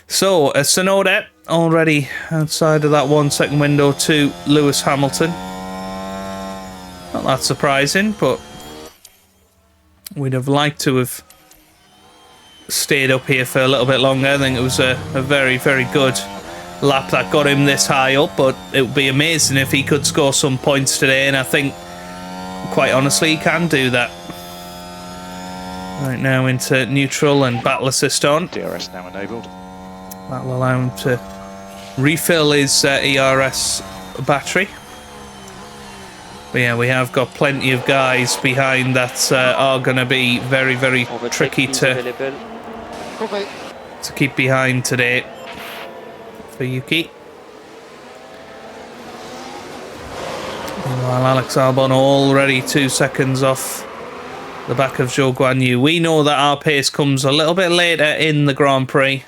So, Tsunoda already outside of that 1 second window to Lewis Hamilton. Not that surprising, but we'd have liked to have stayed up here for a little bit longer. I think it was a very, very good lap that got him this high up, but it would be amazing if he could score some points today, and I think quite honestly he can do that. Right now into neutral and battle assist on. DRS now enabled. That'll allow him to refill his ERS battery. But yeah, we have got plenty of guys behind that are going to be very, very Overtake tricky is to available. Copy. keep behind today for Yuki. While Alex Albon already 2 seconds off the back of Zhou Guanyu. We know that our pace comes a little bit later in the Grand Prix.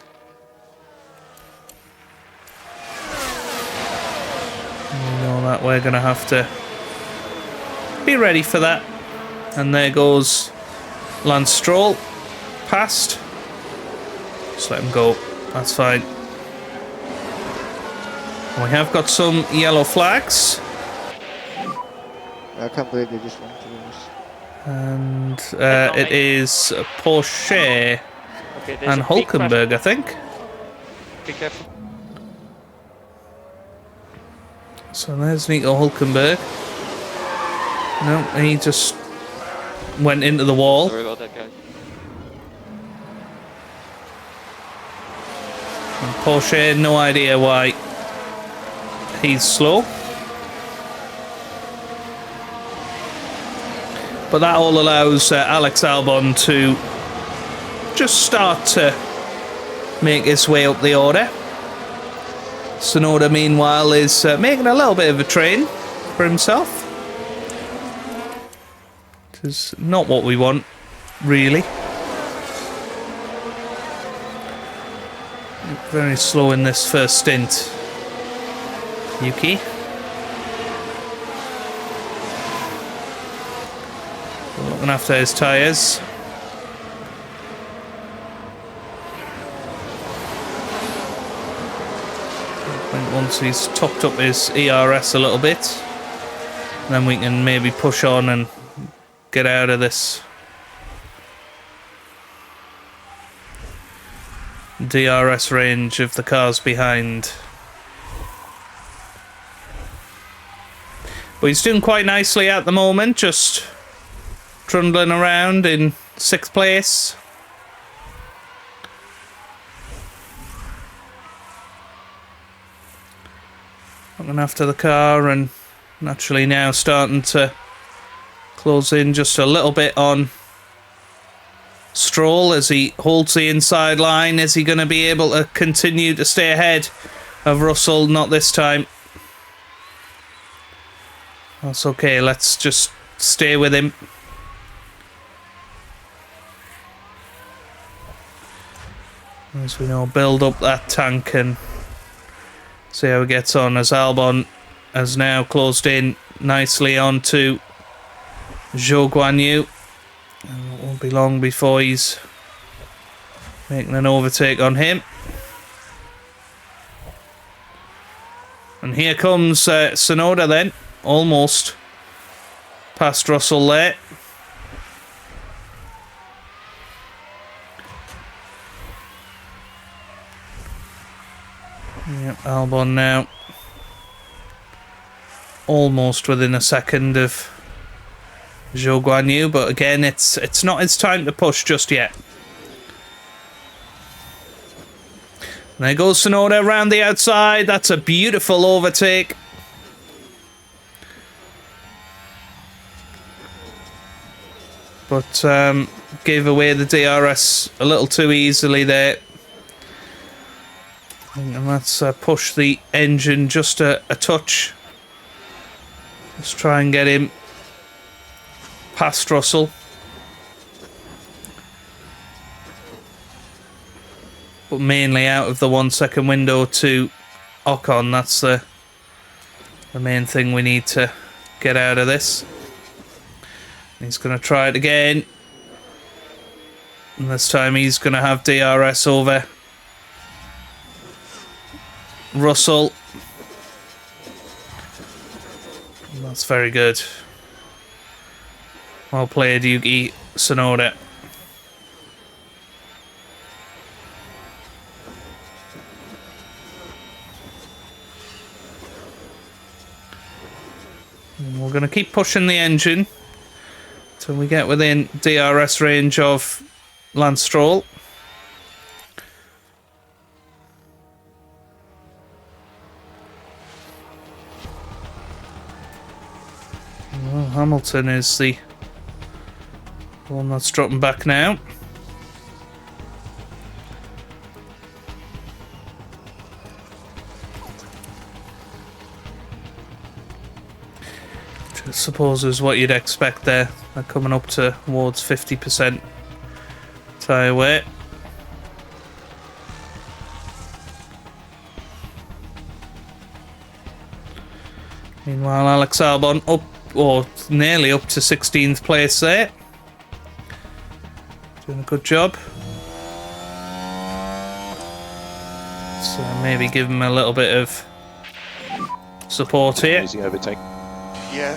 We know that we're going to have to be ready for that. And there goes Lance Stroll. Past. Just let him go. That's fine. We have got some yellow flags. I can't believe they just went to lose. And it is Porsche Okay, there's and a big crash. Hulkenberg, I think. Be careful. So there's Nico Hulkenberg. No, he just went into the wall. Sorry about that, guy. And Porsche, no idea why he's slow. But that all allows Alex Albon to just start to make his way up the order. Tsunoda, meanwhile, is making a little bit of a train for himself. Which is not what we want, really. Very slow in this first stint. Yuki. Looking after his tyres. I think once he's topped up his ERS a little bit, then we can maybe push on and get out of this DRS range of the cars behind. But he's doing quite nicely at the moment, just trundling around in 6th place. Looking after the car and naturally now starting to close in just a little bit on Stroll as he holds the inside line. Is he going to be able to continue to stay ahead of Russell? Not this time. That's okay, let's just stay with him. As we know, build up that tank and see how it gets on, as Albon has now closed in nicely onto Zhou Guanyu. And it won't be long before he's making an overtake on him. And here comes Tsunoda then, almost past Russell there. Yep, Albon now almost within a second of Zhou Guanyu, but again, it's not his time to push just yet. And there goes Tsunoda around the outside. That's a beautiful overtake. But gave away the DRS a little too easily there. And let's push the engine just a touch. Let's try and get him past Russell. But mainly out of the 1 second window to Ocon. That's the main thing we need to get out of this. He's going to try it again. And this time he's going to have DRS over Russell. That's very good. Well played, Yuki Tsunoda. And we're going to keep pushing the engine till we get within DRS range of Lance Stroll. Hamilton is the one that's dropping back now. Which I suppose is what you'd expect there. They're coming up towards 50% tyre weight. Meanwhile, Alex Albon up, or nearly up to 16th place there. Doing a good job. So maybe give him a little bit of support here. Easy overtake. Yeah.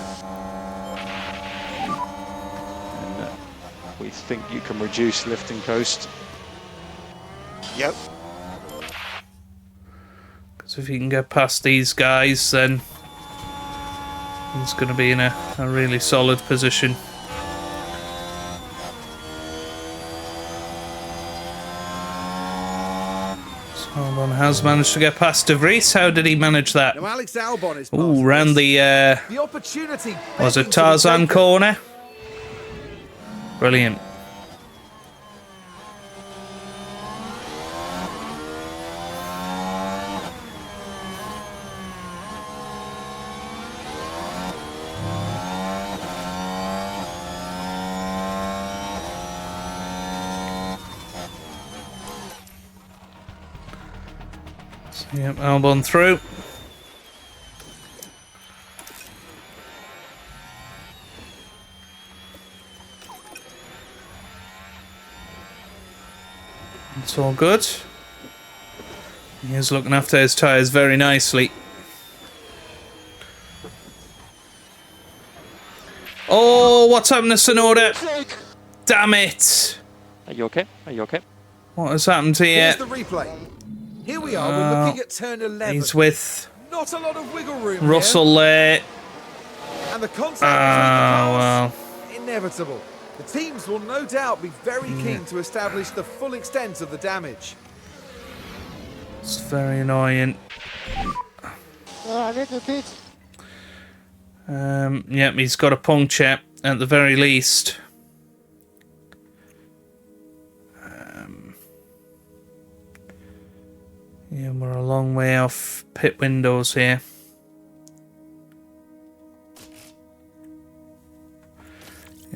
And, we think you can reduce lift and coast. Yep. Because if you can get past these guys, then he's going to be in a really solid position. So Albon has managed to get past De Vries. How did he manage that? Now Alex Albon is Ooh, past round this. the, The opportunity was begging it to be Tarzan taken. corner? Brilliant. Yep, Albon through. It's all good. He's looking after his tyres very nicely. Oh, what's happened to Tsunoda? Damn it! Are you okay? Are you okay? What has happened to you? Here's the replay. Here we are, we're looking at turn 11. He's with Not a lot of wiggle room Russell there. here. And the contact between the well. cars, inevitable. The teams will no doubt be very keen to establish the full extent of the damage. It's very annoying. A little bit. Yep, he's got a puncture at the very least. Yeah, we're a long way off pit windows here.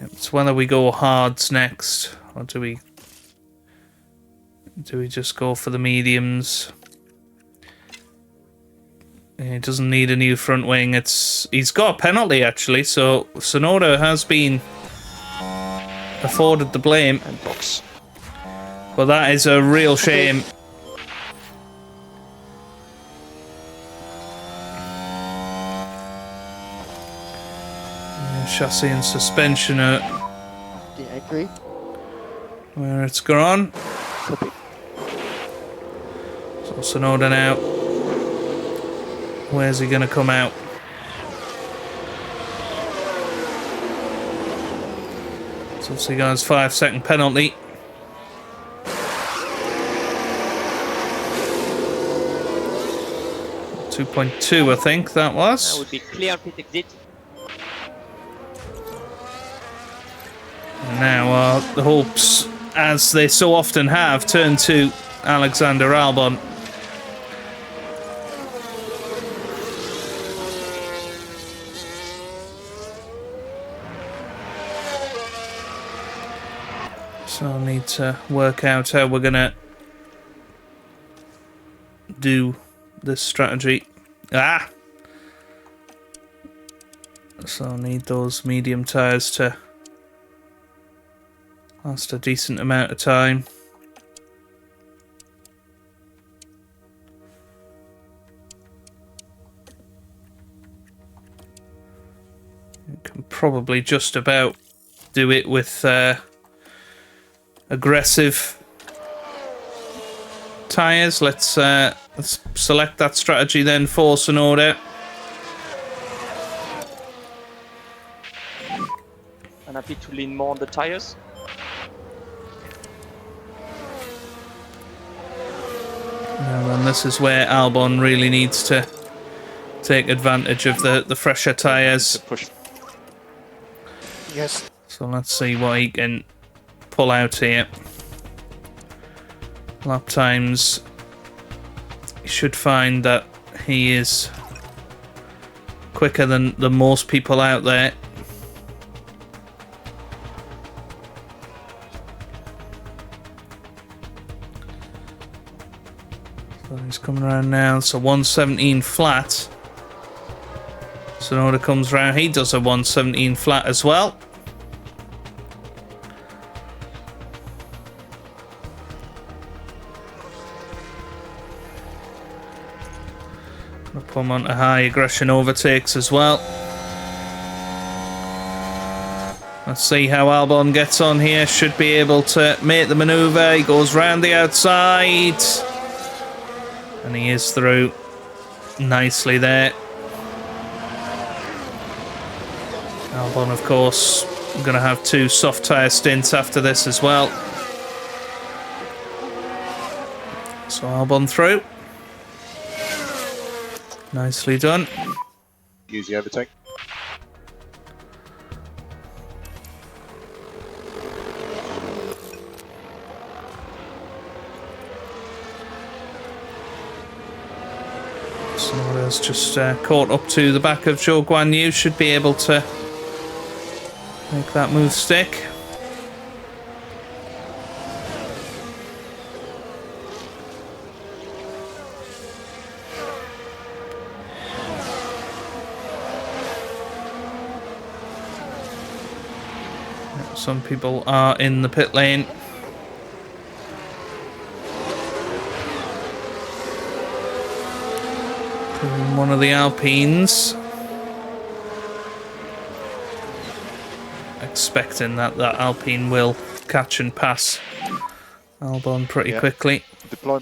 Yep, it's whether we go hards next, or do we just go for the mediums? Yeah, he doesn't need a new front wing. He's got a penalty actually, so Tsunoda has been afforded the blame. And box. But that is a real shame. Chassis and suspension are Yeah, I agree. where it's gone. Copy. So Tsunoda now. Where's he going to come out? So obviously got his 5-second penalty. .2, I think that That was. would be clear pit exit. Now the hopes, as they so often have, turn to Alexander Albon. So I need to work out how we're gonna do this strategy. So I need those medium tyres to last a decent amount of time. You can probably just about do it with aggressive tyres. Let's select that strategy then for Tsunoda. I'm happy to lean more on the tires. Now then, this is where Albon really needs to take advantage of the fresher tyres. To push. Yes. So let's see what he can pull out here. Lap times. You should find that he is quicker than most people out there. So he's coming around now. So 117 flat. Sonoda comes round. He does a 117 flat as well. Gonna put him onto high aggression overtakes as well. Let's see how Albon gets on here. Should be able to make the manoeuvre. He goes round the outside. And he is through nicely there. Albon, of course, going to have 2 soft tyre stints after this as well. So Albon through. Nicely done. Use the overtake. Sonoda's just caught up to the back of Zhou Guan Yu. Should be able to make that move stick. Some people are in the pit lane. One of the Alpines. Expecting that Alpine will catch and pass Albon pretty quickly. Deploy.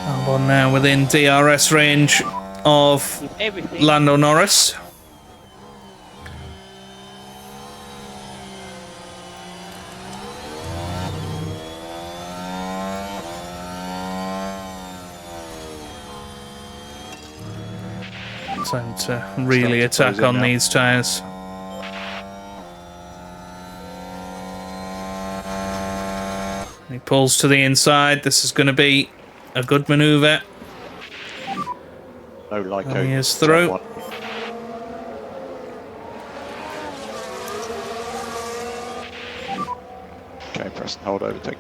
Albon now within DRS range of Everything. Lando Norris. Time to really attack on these tyres. He pulls to the inside. This is going to be a good manoeuvre. No Lyco. And he is through. Okay, press and hold overtake.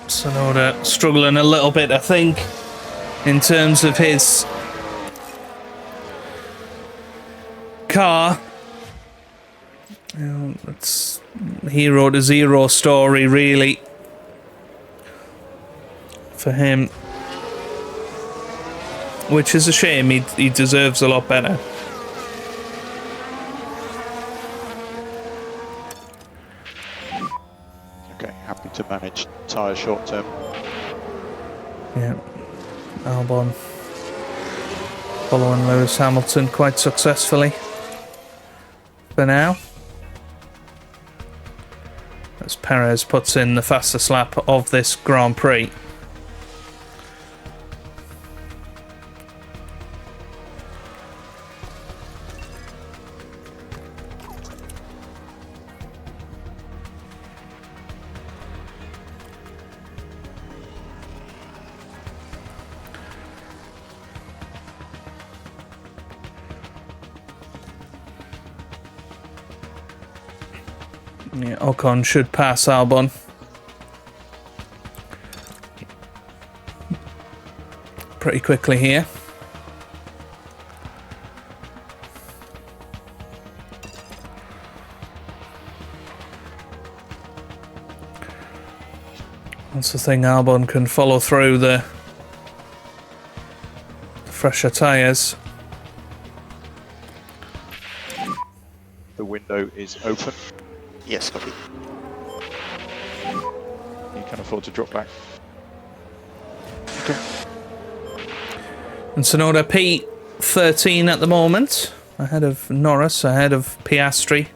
Sonoda struggling a little bit, I think, in terms of his car. It's hero to zero story, really, for him, which is a shame. He deserves a lot better. Okay, happy to manage tyre short term. Yeah, Albon following Lewis Hamilton quite successfully for now, as Perez puts in the fastest lap of this Grand Prix. Yeah, Ocon should pass Albon. Pretty quickly here. That's the thing, Albon can follow through the fresher tyres. The window is open. Yes, copy. can afford to drop back. And Tsunoda P13 at the moment, ahead of Norris, ahead of Piastri.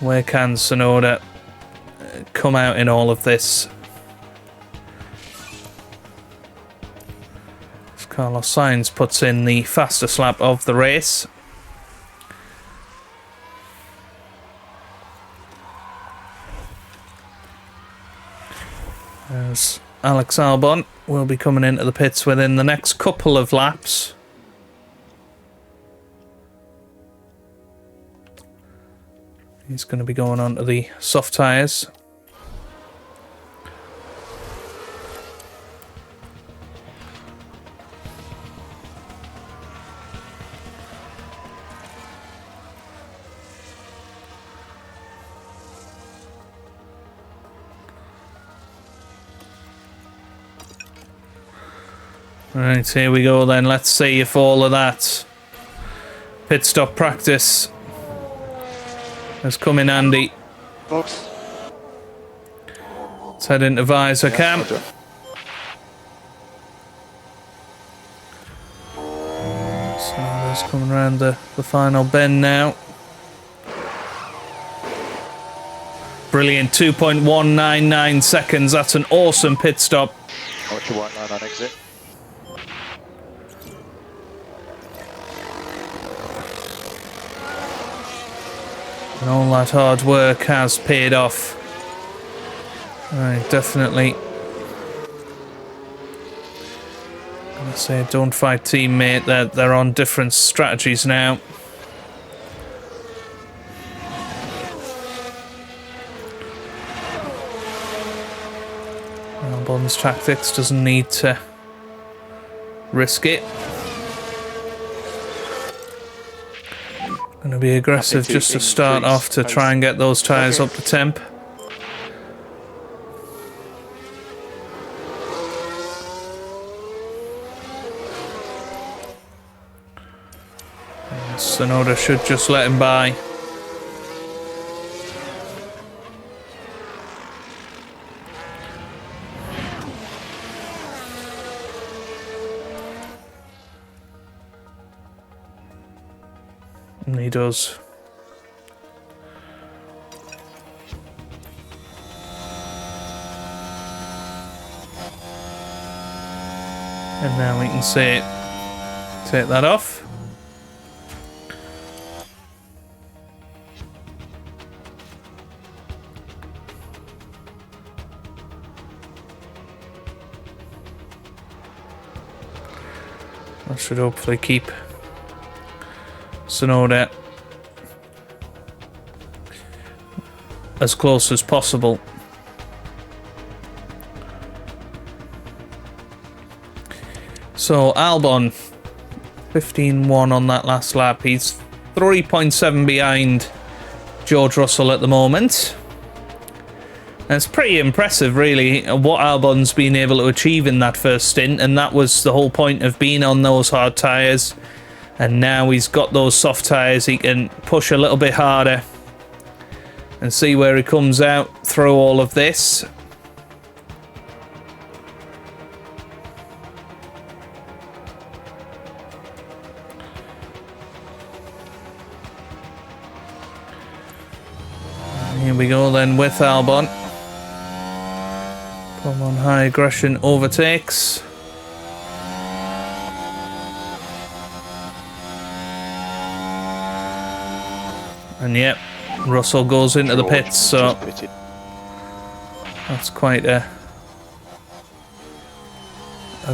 Where can Tsunoda come out in all of this? As Carlos Sainz puts in the fastest lap of the race. As Alex Albon will be coming into the pits within the next couple of laps. He's going to be going on to the soft tyres. Right, here we go then. Let's see if all of that pit stop practice has come in handy. Box. Let's head into visor cam. Roger. Tsunoda's coming around the final bend now. Brilliant, 2.199 seconds. That's an awesome pit stop. Watch your white line on exit. And all that hard work has paid off. Right, definitely. I say don't fight teammate, they're on different strategies now. Albon's tactics doesn't need to risk it. Going to be aggressive just to start off to try and get those tyres up to temp. And Tsunoda should just let him by. And he does. And now we can see it. Take that off. That should hopefully keep Tsunoda as close as possible. So Albon 15-1 on that last lap. He's 3.7 behind George Russell at the moment. And it's pretty impressive, really, what Albon's been able to achieve in that first stint, and that was the whole point of being on those hard tyres. And now he's got those soft tyres, he can push a little bit harder and see where he comes out through all of this. Here we go then with Albon. Come on, high aggression overtakes. And yep, Russell goes into the pits, so that's quite a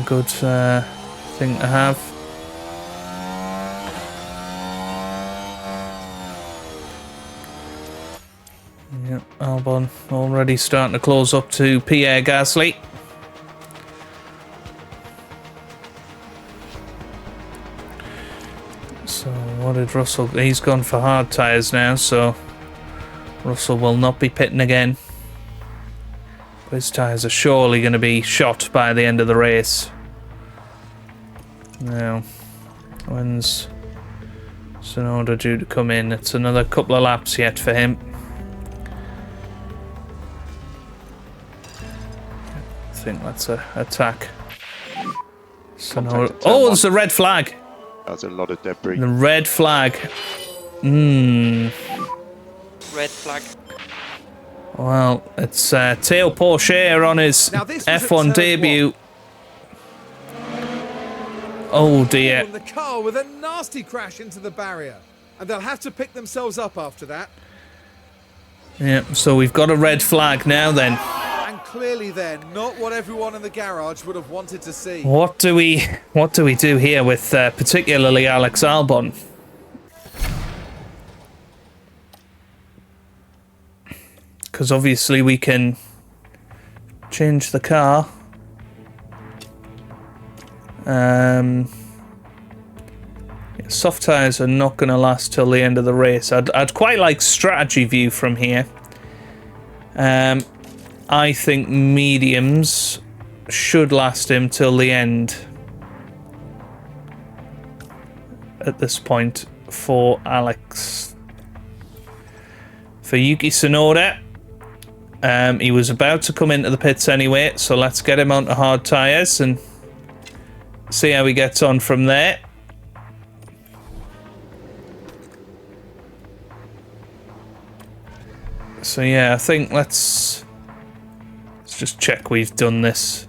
good thing to have. Yep, Albon already starting to close up to Pierre Gasly. So what did Russell... He's gone for hard tyres now, so Russell will not be pitting again. But his tyres are surely going to be shot by the end of the race. Now, when's Tsunoda due to come in? It's another couple of laps yet for him. think let's attack. Contact at Oh, turn there's a red flag. That's a lot of debris. The red flag. Red flag. Well, it's Theo Pourchaire on his Now this was at F1 turn debut. Oh dear. And the car with a nasty crash into the barrier. And they'll have to pick themselves up after that. Yeah, so we've got a red flag now then. And clearly then, not what everyone in the garage would have wanted to see. What do we do here with particularly Alex Albon? Because obviously we can change the car. Soft tyres are not going to last till the end of the race. I'd quite like strategy view from here. I think mediums should last him till the end. At this point for Alex. For Yuki Tsunoda. He was about to come into the pits anyway, so let's get him onto hard tyres and see how he gets on from there. So yeah, I think let's just check we've done this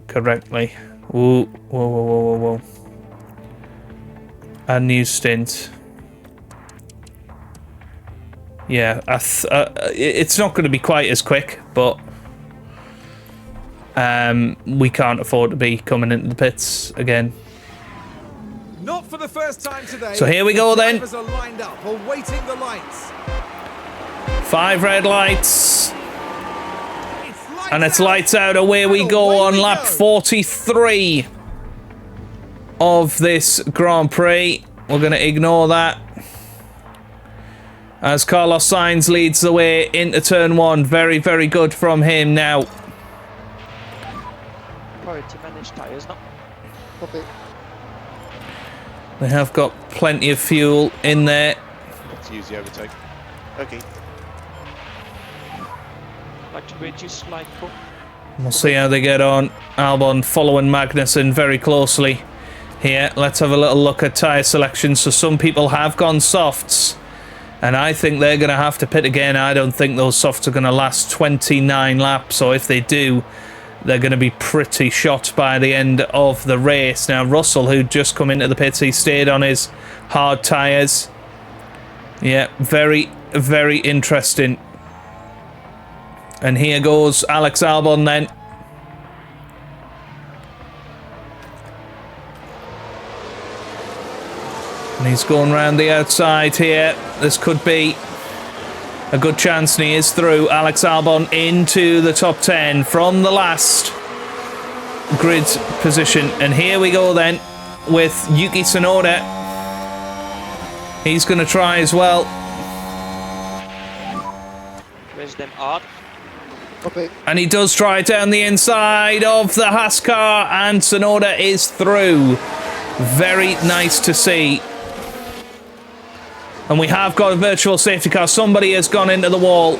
correctly. Whoa, whoa, whoa, whoa, whoa, whoa. Add new stint. Yeah, it's not going to be quite as quick, but we can't afford to be coming into the pits again. Not for the first time today. So here we go then. Drivers are lined up, awaiting the lights. 5 red lights. And it's lights out. Away we And go away on we lap go. 43 of this Grand Prix. We're going to ignore that. As Carlos Sainz leads the way into turn 1. Very, very good from him now. Priority manage tires now. Copy. They have got plenty of fuel in there. Let's use the overtake. Okay. Like to reduce line 4. We'll see how they get on. Albon following Magnussen very closely here. Let's have a little look at tyre selection. So some people have gone softs. And I think they're going to have to pit again. I don't think those softs are going to last 29 laps. So if they do, they're going to be pretty shot by the end of the race. Now, Russell, who'd just come into the pits, he stayed on his hard tyres. Yeah, very, very interesting. And here goes Alex Albon then. And he's going round the outside here. This could be a good chance, and he is through. Alex Albon into the top 10 from the last grid position. And here we go then with Yuki Tsunoda. He's going to try as well. Raise them hard. Copy. And he does try down the inside of the Haas car, and Tsunoda is through. Very nice to see. And we have got a virtual safety car. Somebody has gone into the wall.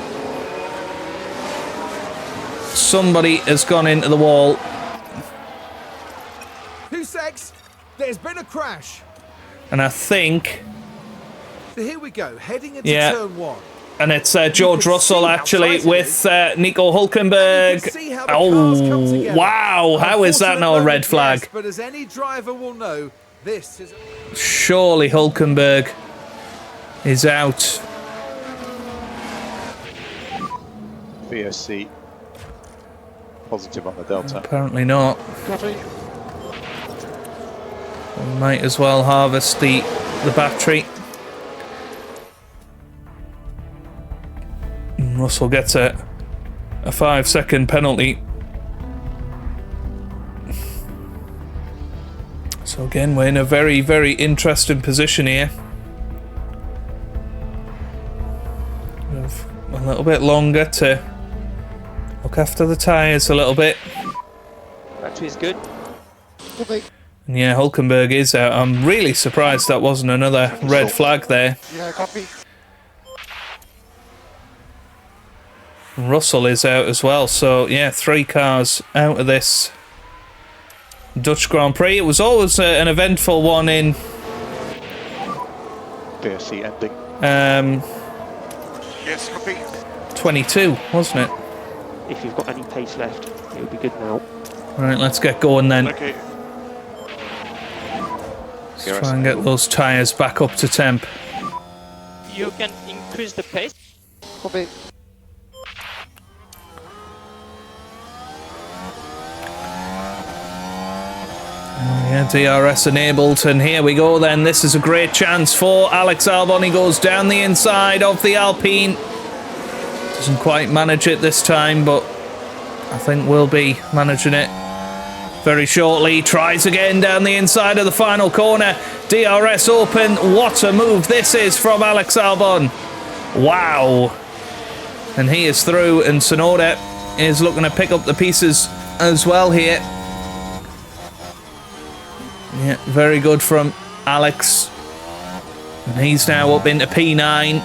Somebody has gone into the wall. 2 secs. There's been a crash. And I think... So here we go, heading into Yeah. turn 1. And it's George can Russell, see how actually, tight it with is. Nico And you Hülkenberg. can see how the cars come Oh, together. wow. How is that not a red Unfortunate flag? moment, yes, but as any driver will know, this is... Surely Hülkenberg is out. VSC positive on the Delta. Apparently not. Copy. We might as well harvest the battery. And Russell gets a 5-second penalty. So again, we're in a very, very interesting position here. We have a little bit longer to look after the tyres a little bit. Battery is good. Copy. And yeah, Hülkenberg is out. I'm really surprised that wasn't another red flag there. Yeah, copy. Russell is out as well. So, yeah, 3 cars out of this Dutch Grand Prix. It was always an eventful one in DSC ending. Yes, copy. 22, wasn't it? If you've got any pace left, it'll be good now. Right, let's get going then. Okay. Let's try and get those tyres back up to temp. You can increase the pace. Copy. Yeah, DRS enabled, and here we go then. This is a great chance for Alex Albon. He goes down the inside of the Alpine. Doesn't quite manage it this time, but I think we'll be managing it very shortly. Tries again down the inside of the final corner. DRS open. What a move this is from Alex Albon. Wow. And he is through, and Tsunoda is looking to pick up the pieces as well here. Yeah, very good from Alex. And he's now up into P9.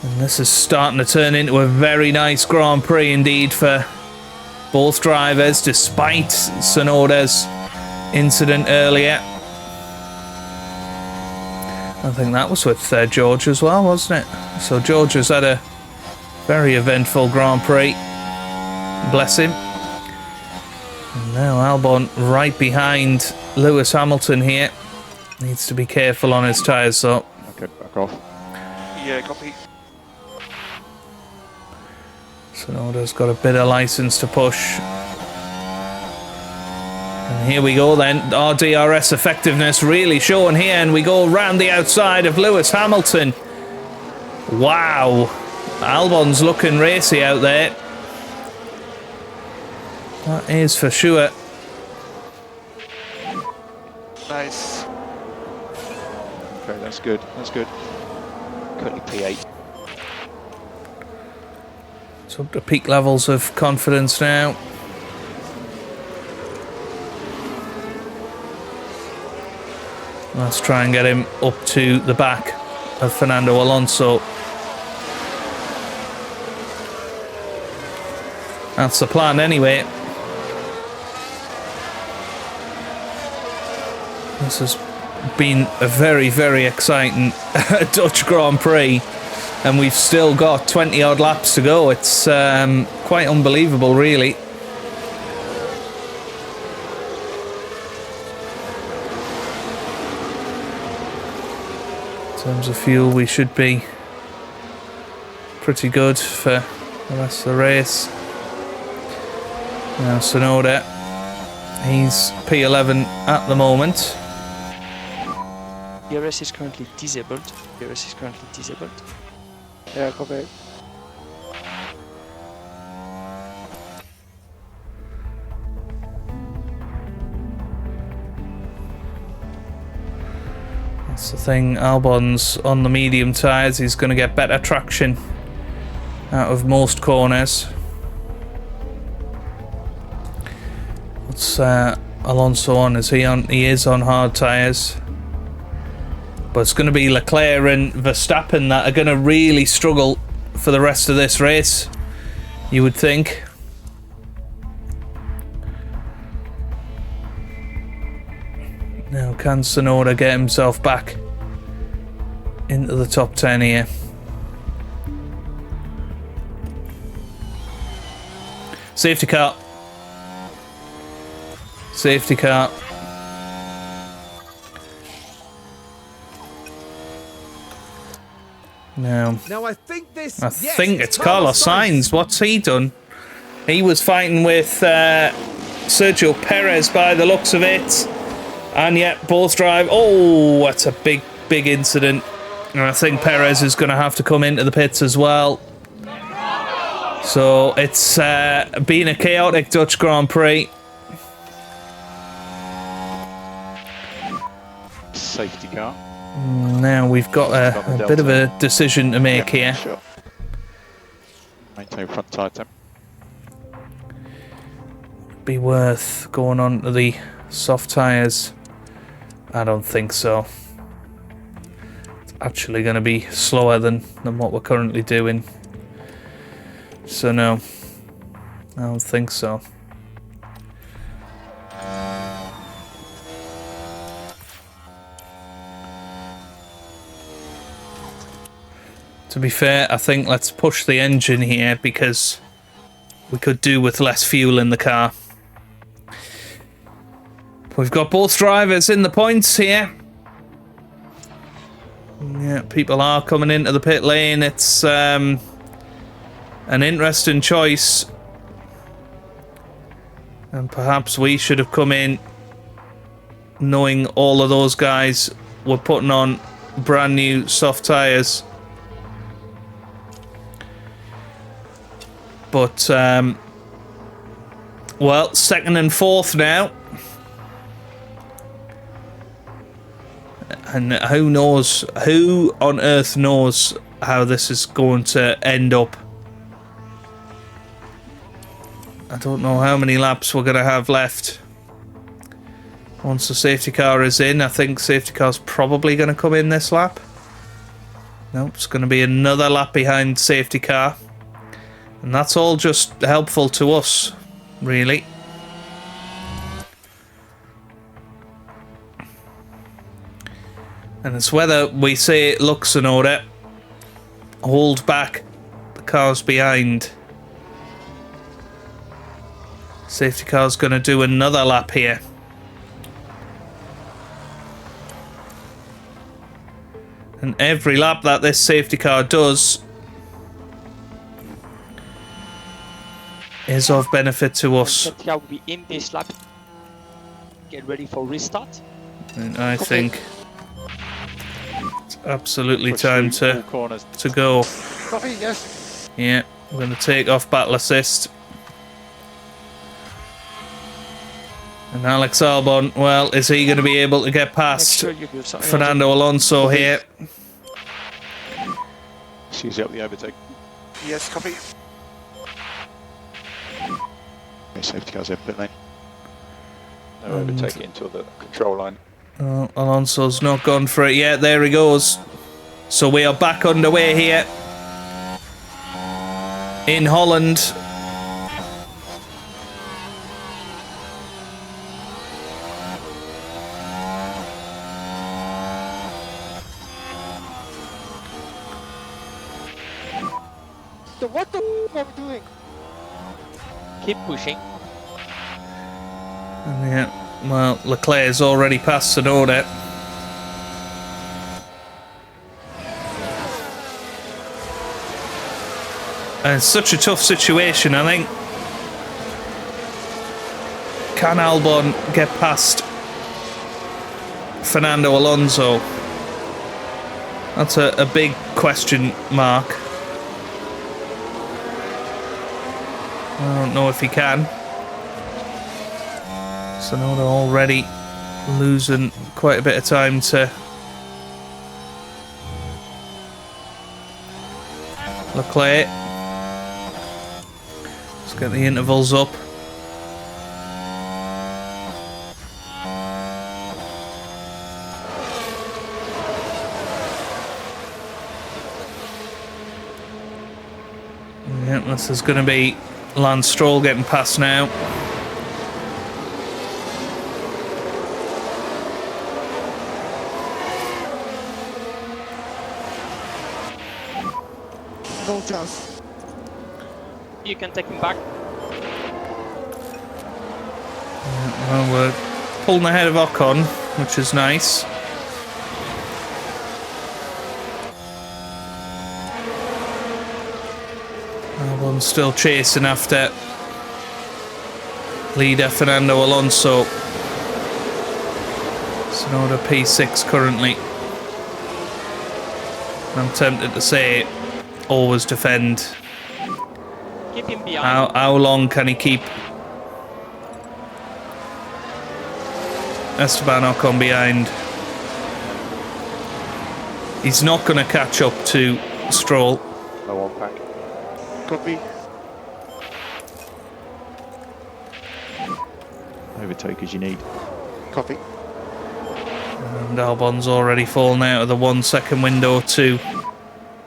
And this is starting to turn into a very nice Grand Prix indeed for both drivers, despite Tsunoda's incident earlier. I think that was with George as well, wasn't it? So George has had a very eventful Grand Prix. Bless him. And now Albon right behind Lewis Hamilton here. Needs to be careful on his tyres though. Okay, back off. Yeah, copy. Tsunoda's got a bit of license to push. And here we go then. Our DRS effectiveness really showing here, and we go round the outside of Lewis Hamilton. Wow. Albon's looking racy out there. That is for sure. Nice. Okay, that's good. That's good. Currently P8. It's up to peak levels of confidence now. Let's try and get him up to the back of Fernando Alonso. That's the plan anyway. This has been a very, very exciting Dutch Grand Prix, and we've still got 20 odd laps to go. It's quite unbelievable, really. In terms of fuel, we should be pretty good for the rest of the race. Now Tsunoda, he's P11 at the moment. DRS is currently disabled. DRS is currently disabled. Yeah, copy. That's the thing, Albon's on the medium tyres, he's going to get better traction out of most corners. What's Alonso on? Is he on? He is on hard tyres. But it's going to be Leclerc and Verstappen that are going to really struggle for the rest of this race, you would think. Now, can Tsunoda get himself back into the top 10 here? Safety car. Safety car. Now Now I think this. I think it's Carlos Sainz. What's he done? He was fighting with Sergio Perez by the looks of it. And yet both drive. Oh, that's a big, big incident. And I think Perez is going to have to come into the pits as well. So it's been a chaotic Dutch Grand Prix. Safety car. Now we've got a bit of a decision to make here. Sure. Maintain front tyre temp. Be worth going on to the soft tyres? I don't think so. It's actually going to be slower than what we're currently doing. So no, I don't think so. To be fair, I think let's push the engine here because we could do with less fuel in the car. We've got both drivers in the points here. Yeah, people are coming into the pit lane. It's an interesting choice. And perhaps we should have come in knowing all of those guys were putting on brand new soft tyres. But, well, second and fourth now. And who knows, who on earth knows how this is going to end up. I don't know how many laps we're going to have left. Once the safety car is in, I think safety car's probably going to come in this lap. Nope, it's going to be another lap behind safety car. And that's all just helpful to us, really. And it's whether we say, look, Sonoda, hold back the cars behind. Safety car's going to do another lap here. And every lap that this safety car does is of benefit to us. Safety car will be in this lap. Get ready for restart. And I think it's absolutely Push time through to all corners. go. Copy, yes. Yeah, I'm going to take off battle assist. And Alex Albon, well, is he going to be able to get Make past sure you do something. Fernando Alonso here? Excuse up the overtake. Yes, copy. Okay, safety car's in pit lane. No overtaking until the control line. Oh, Alonso's not gone for it yet. There he goes. So we are back underway here in Holland. So what the f are we doing? Keep pushing. Yeah, well, Leclerc's already passed Tsunoda. And it's such a tough situation, I think. Can Albon get past Fernando Alonso? That's a big question mark. I don't know if he can. Tsunoda already losing quite a bit of time to Leclerc. Let's get the intervals up. Yeah, this is going to be Lance Stroll getting past now. No chance. You can take him back. Well, we're pulling ahead of Ocon, which is nice. Albon's still chasing after leader Fernando Alonso. Tsunoda P6 currently. I'm tempted to say, always defend. Keep him behind. How long can he keep Esteban Ocon behind? He's not going to catch up to Stroll. No one back. Copy. Overtake as you need. Copy. And Albon's already fallen out of the 1 second window to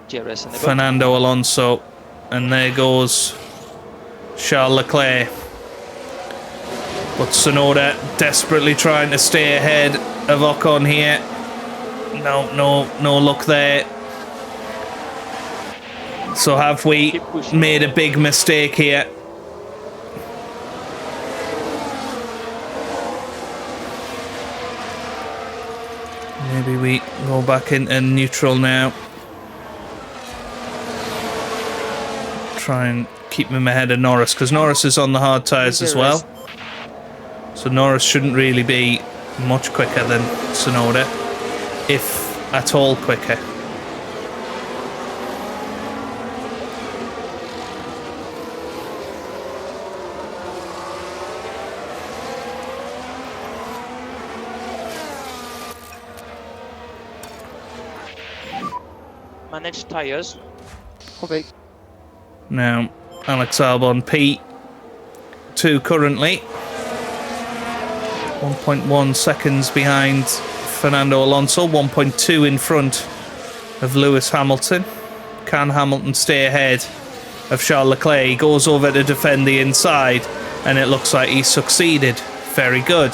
DRS enabled. Fernando Alonso. And there goes Charles Leclerc. But Tsunoda desperately trying to stay ahead of Ocon here. No luck there. So have we made a big mistake here? Maybe we go back into neutral now. Try and keep him ahead of Norris, because Norris is on the hard tyres as well. So Norris shouldn't really be much quicker than Tsunoda, if at all quicker. Manage tires. Copy. Now, Alex Albon P2 currently. 1.1 seconds behind Fernando Alonso, 1.2 in front of Lewis Hamilton. Can Hamilton stay ahead of Charles Leclerc? He goes over to defend the inside, and it looks like he succeeded. Very good.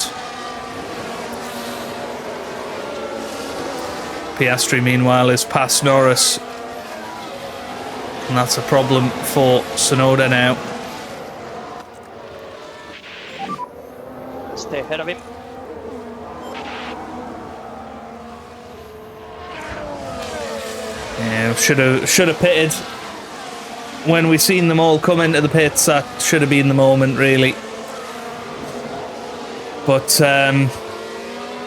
Piastri, meanwhile, is past Norris. And that's a problem for Tsunoda now. Stay ahead of him. Yeah, should have pitted when we seen them all come into the pits. That should have been the moment, really. But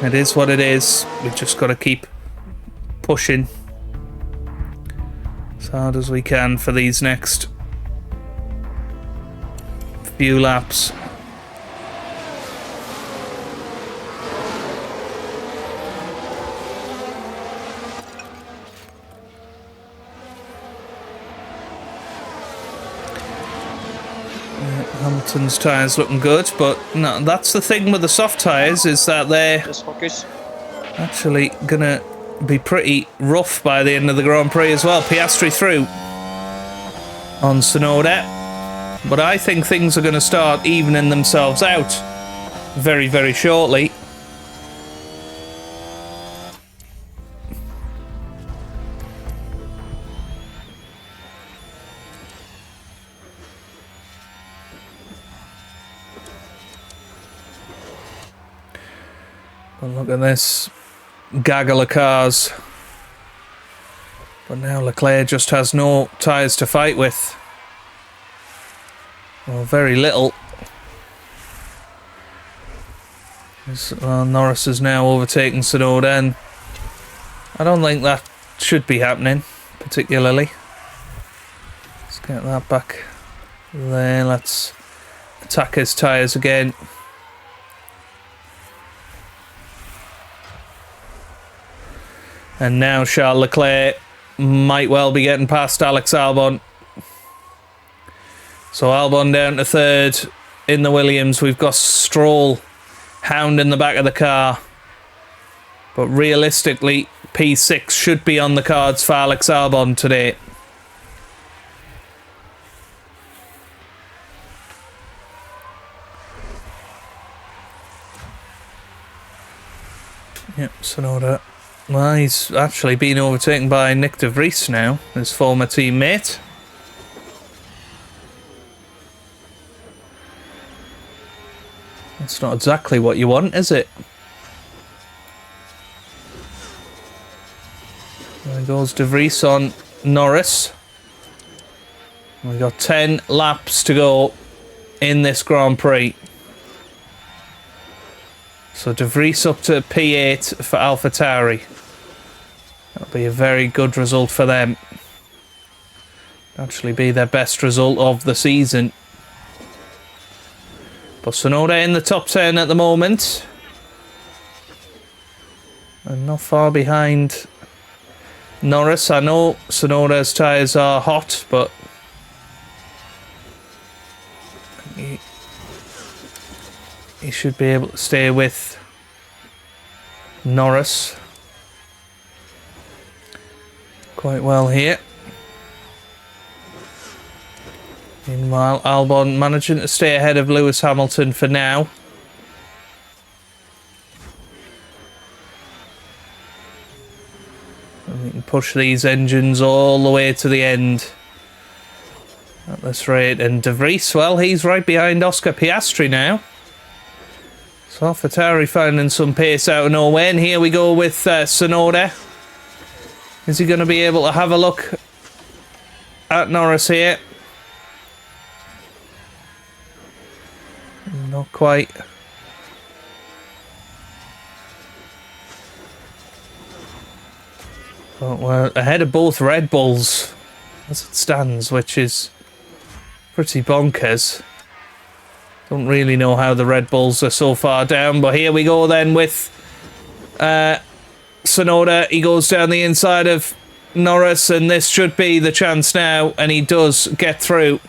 it is what it is. We've just got to keep pushing as hard as we can for these next few laps. Hamilton's tyres looking good, but no, that's the thing with the soft tyres, is that they're Just focus. actually gonna be pretty rough by the end of the Grand Prix as well. Piastri through on Tsunoda, but I think things are going to start evening themselves out very, very shortly. But look at this gaggle of cars. But now Leclerc just has no tyres to fight with. Well, very little. Well, Norris is now overtaking Tsunoda, and I don't think that should be happening, particularly. Let's get that back there. Let's attack his tyres again. And now Charles Leclerc might well be getting past Alex Albon. So Albon down to third in the Williams. We've got Stroll hounding the back of the car. But realistically, P6 should be on the cards for Alex Albon today. Yep, Tsunoda. Well, he's actually been overtaken by Nick de Vries now, his former teammate. That's not exactly what you want, is it? There goes de Vries on Norris. We've got 10 laps to go in this Grand Prix. So de Vries up to P8 for AlphaTauri. That'll be a very good result for them. Actually be their best result of the season. But Tsunoda in the top 10 at the moment. And not far behind Norris. I know Tsunoda's tyres are hot, but he should be able to stay with Norris quite well here. Meanwhile, Albon managing to stay ahead of Lewis Hamilton for now. And we can push these engines all the way to the end at this rate. And De Vries, well, he's right behind Oscar Piastri now. So AlphaTauri finding some pace out of nowhere. And here we go with Tsunoda. Is he going to be able to have a look at Norris here? Not quite. But we're ahead of both Red Bulls as it stands, which is pretty bonkers. Don't really know how the Red Bulls are so far down, but here we go then with Tsunoda. He goes down the inside of Norris, and this should be the chance now, and he does get through.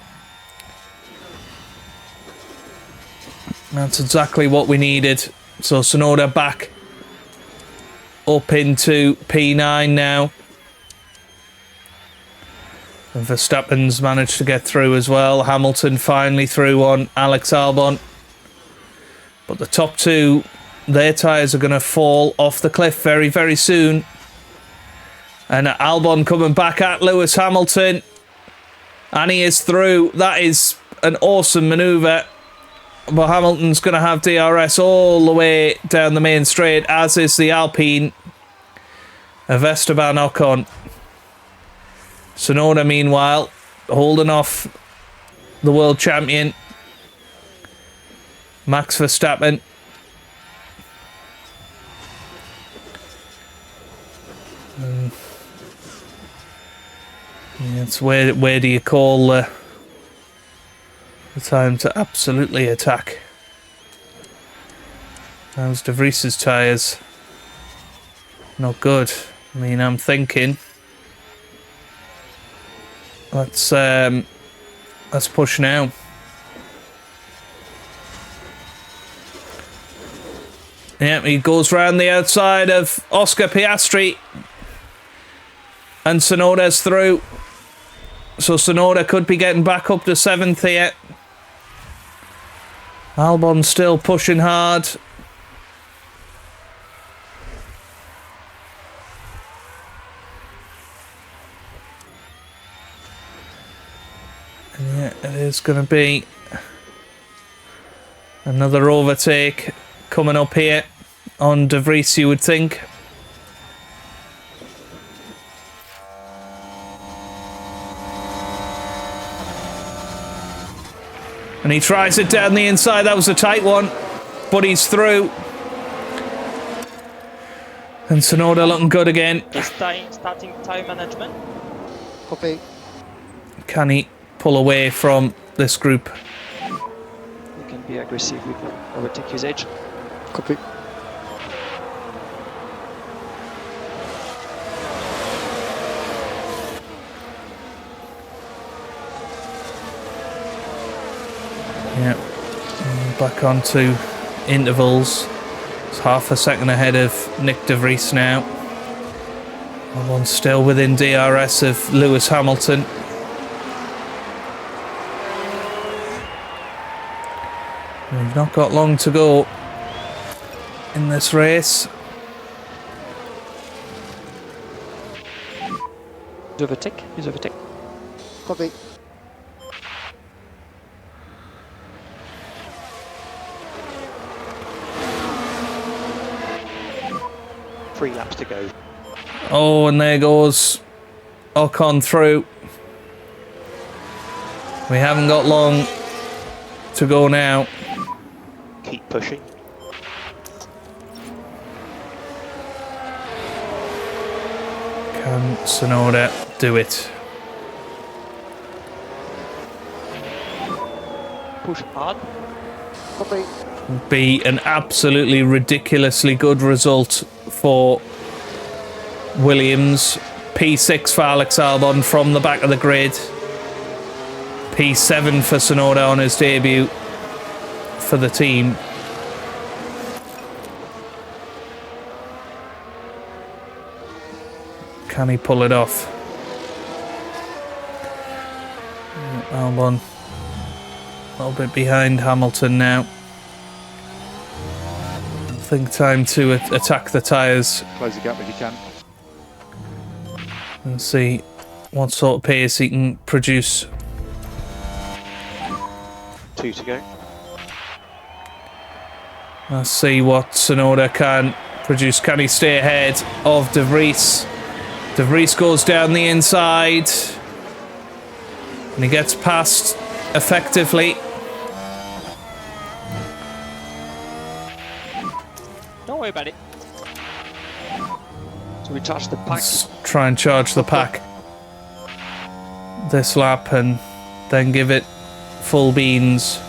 That's exactly what we needed. So Tsunoda back up into P9 now. And Verstappen's managed to get through as well. Hamilton finally through on Alex Albon. But the top two, their tyres are going to fall off the cliff very, very soon. And Albon coming back at Lewis Hamilton. And he is through. That is an awesome manoeuvre. But Hamilton's going to have DRS all the way down the main straight, as is the Alpine of Esteban Ocon. Tsunoda, meanwhile, holding off the world champion, Max Verstappen. Yeah, it's where do you call the time to absolutely attack? How's De Vries's tyres? Not good. I mean, I'm thinking let's push now. Yeah, he goes round the outside of Oscar Piastri, and Tsunoda's through. So Tsunoda could be getting back up to 7th here. Albon still pushing hard. And yeah, it is going to be another overtake coming up here on De Vries, you would think. And he tries it down the inside. That was a tight one, but he's through. And Tsunoda looking good again. Starting time management. Copy. Can he pull away from this group? You can be aggressive with overtake usage. Copy. Yeah, back onto intervals. It's half a second ahead of Nick De Vries now. Albon still within DRS of Lewis Hamilton. We've not got long to go in this race. Overtake. Use overtake. Copy. Three laps to go. Oh, and there goes Ocon through. We haven't got long to go now. Keep pushing. Can Tsunoda do it? Push hard. Copy. Be an absolutely ridiculously good result for Williams. P6 for Alex Albon from the back of the grid. P7 for Tsunoda on his debut for the team. Can he pull it off? Albon A little bit behind Hamilton now. I think time to attack the tyres Close the gap if you can. and see what sort of pace he can produce. 2 to go. Let's see what Tsunoda can produce. Can he stay ahead of De Vries? De Vries goes down the inside. And he gets past effectively. Don't worry about it. So we charge the pack. Let's try and charge the pack this lap and then give it full beans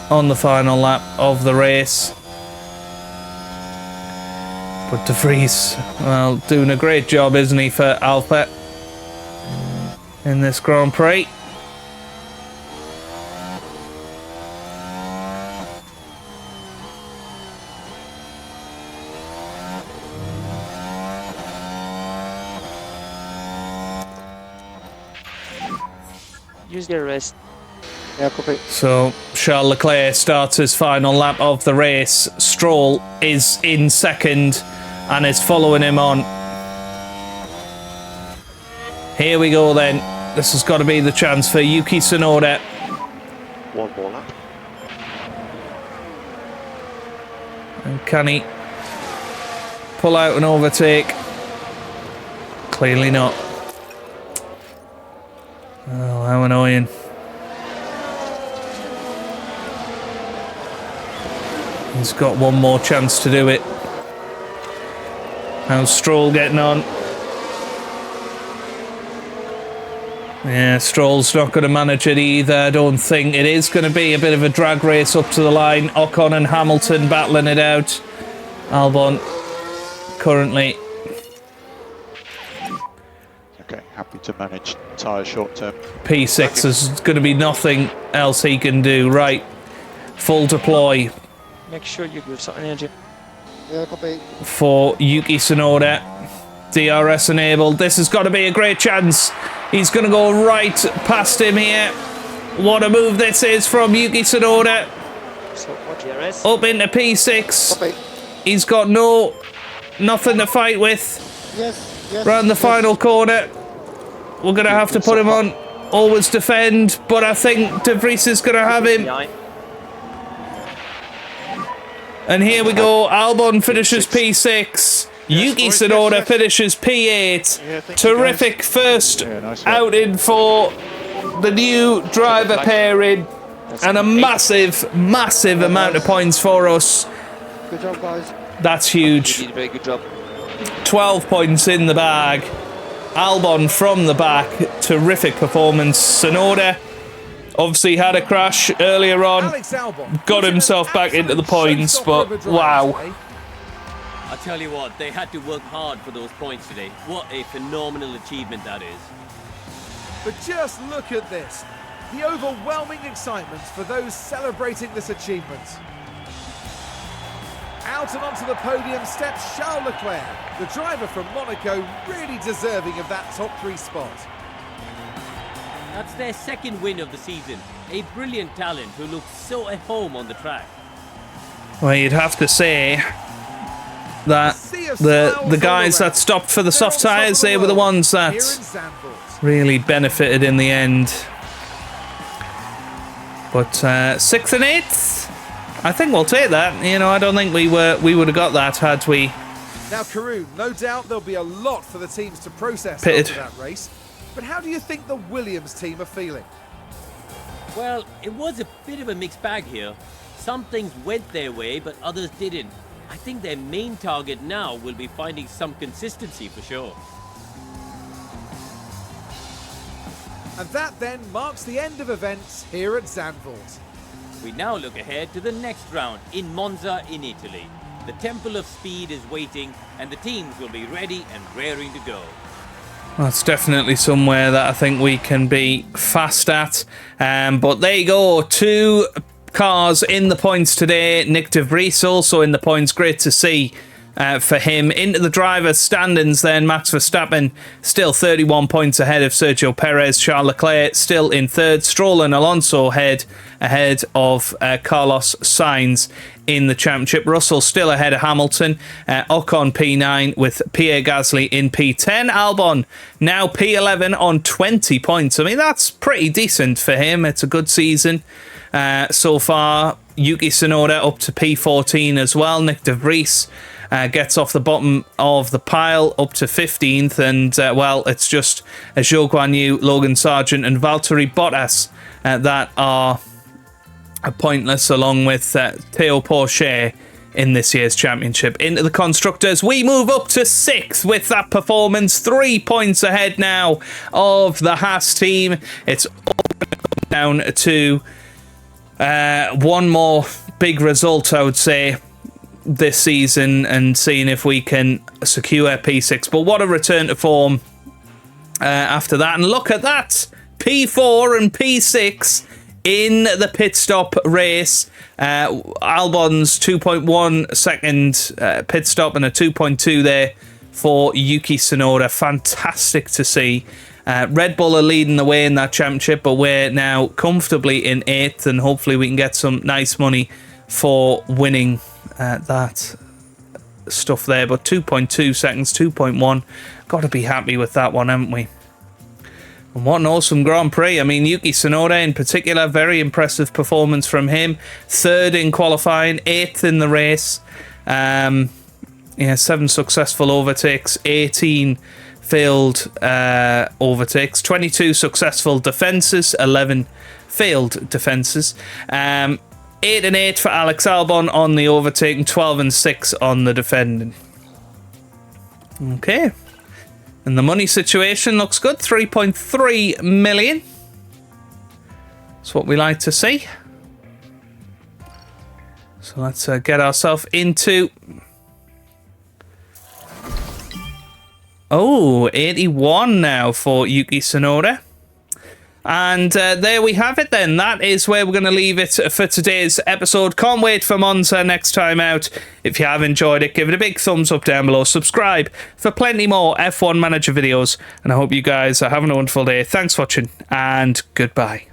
on the final lap of the race. But De Vries, well, doing a great job, isn't he, for Alpha in this Grand Prix. Use the rest. Yeah, copy. So Charles Leclerc starts his final lap of the race. Stroll is in second and is following him on. Here we go then. This has got to be the chance for Yuki Tsunoda. One more lap. And can he pull out and overtake? Clearly not. Oh, how annoying. He's got one more chance to do it. How's Stroll getting on? Yeah, Stroll's not going to manage it either, I don't think. It is going to be a bit of a drag race up to the line. Ocon and Hamilton battling it out. Albon currently. Okay, happy to manage tyre short term. P6 is going to be nothing else he can do. Right, full deploy Make sure you give some energy. Yeah, copy. for Yuki Tsunoda. DRS enabled. This has got to be a great chance. He's going to go right past him here. What a move this is from Yuki Tsunoda. So what DRS? Up into P6. Copy. He's got nothing to fight with. Yes, yes. Round the yes. final corner. We're going to have to put him on. Always defend, but I think De Vries is going to have him. Behind. And here we go. Albon finishes P6. Yuki boys, Tsunoda yes. finishes P8. Yeah, thank you, Terrific guys. first Yeah, nice work. outing for the new driver pairing. And a massive amount of points for us. Good job, guys. That's You huge. did a very good job. 12 points in the bag. Albon from the back. Terrific performance. Tsunoda obviously had a crash earlier on. Alex Albon Got was in himself an back into the absolute points, showstopper but of a drive wow. today. I tell you what, they had to work hard for those points today. What a phenomenal achievement that is. But just look at this. The overwhelming excitement for those celebrating this achievement. Out and onto the podium steps Charles Leclerc, the driver from Monaco, really deserving of that top 3 spot. That's their second win of the season. A brilliant talent who looks so at home on the track. Well, you'd have to say that the guys that stopped for the soft tyres, they were the ones that really benefited in the end. But 6th and 8th, I think we'll take that. You know, I don't think we would have got that had we Now, Karun, no doubt there'll be a lot for the teams to process pitted. after that race. But how do you think the Williams team are feeling? Well, it was a bit of a mixed bag here. Some things went their way, but others didn't. I think their main target now will be finding some consistency for sure. And that then marks the end of events here at Zandvoort. We now look ahead to the next round in Monza in Italy. The Temple of Speed is waiting, and the teams will be ready and raring to go. That's definitely somewhere that I think we can be fast at. But there you go. 2 cars in the points today. Nick De Vries also in the points. Great to see for him. Into the driver's standings then, Max Verstappen still 31 points ahead of Sergio Perez. Charles Leclerc still in third. Stroll and Alonso ahead of Carlos Sainz in the championship. Russell still ahead of Hamilton. Ocon P9 with Pierre Gasly in P10. Albon now P11 on 20 points. I mean, that's pretty decent for him. It's a good season so far. Yuki Tsunoda up to P14 as well. Nick de Vries gets off the bottom of the pile up to 15th. And, well, it's just Zhou Guan Yu, Logan Sargent and Valtteri Bottas that are pointless, along with Theo Pourchaire in this year's championship. Into the constructors, we move up to 6th with that performance. 3 points ahead now of the Haas team. It's all down to one more big result, I would say, this season, and seeing if we can secure P6. But what a return to form after that. And look at that, P4 and P6 in the pit stop race. Albon's 2.1 second pit stop and a 2.2 there for Yuki Tsunoda. Fantastic to see. Red Bull are leading the way in that championship, but we're now comfortably in 8th, and hopefully we can get some nice money for winning that stuff there. But 2.2 seconds, 2.1, got to be happy with that one, haven't we? And what an awesome Grand Prix. I mean, Yuki Tsunoda in particular, very impressive performance from him. 3rd in qualifying, 8th in the race. 7 successful overtakes, 18 failed overtakes, 22 successful defences, 11 failed defences. 8 and 8 for Alex Albon on the overtaking, 12 and 6 on the defending. Okay. And the money situation looks good. 3.3 million. That's what we like to see. So let's get ourselves into... 81 now for Yuki Tsunoda. And there we have it then. That is where we're going to leave it for today's episode. Can't wait for Monza next time out. If you have enjoyed it, give it a big thumbs up down below. Subscribe for plenty more F1 Manager videos. And I hope you guys are having a wonderful day. Thanks for watching and goodbye.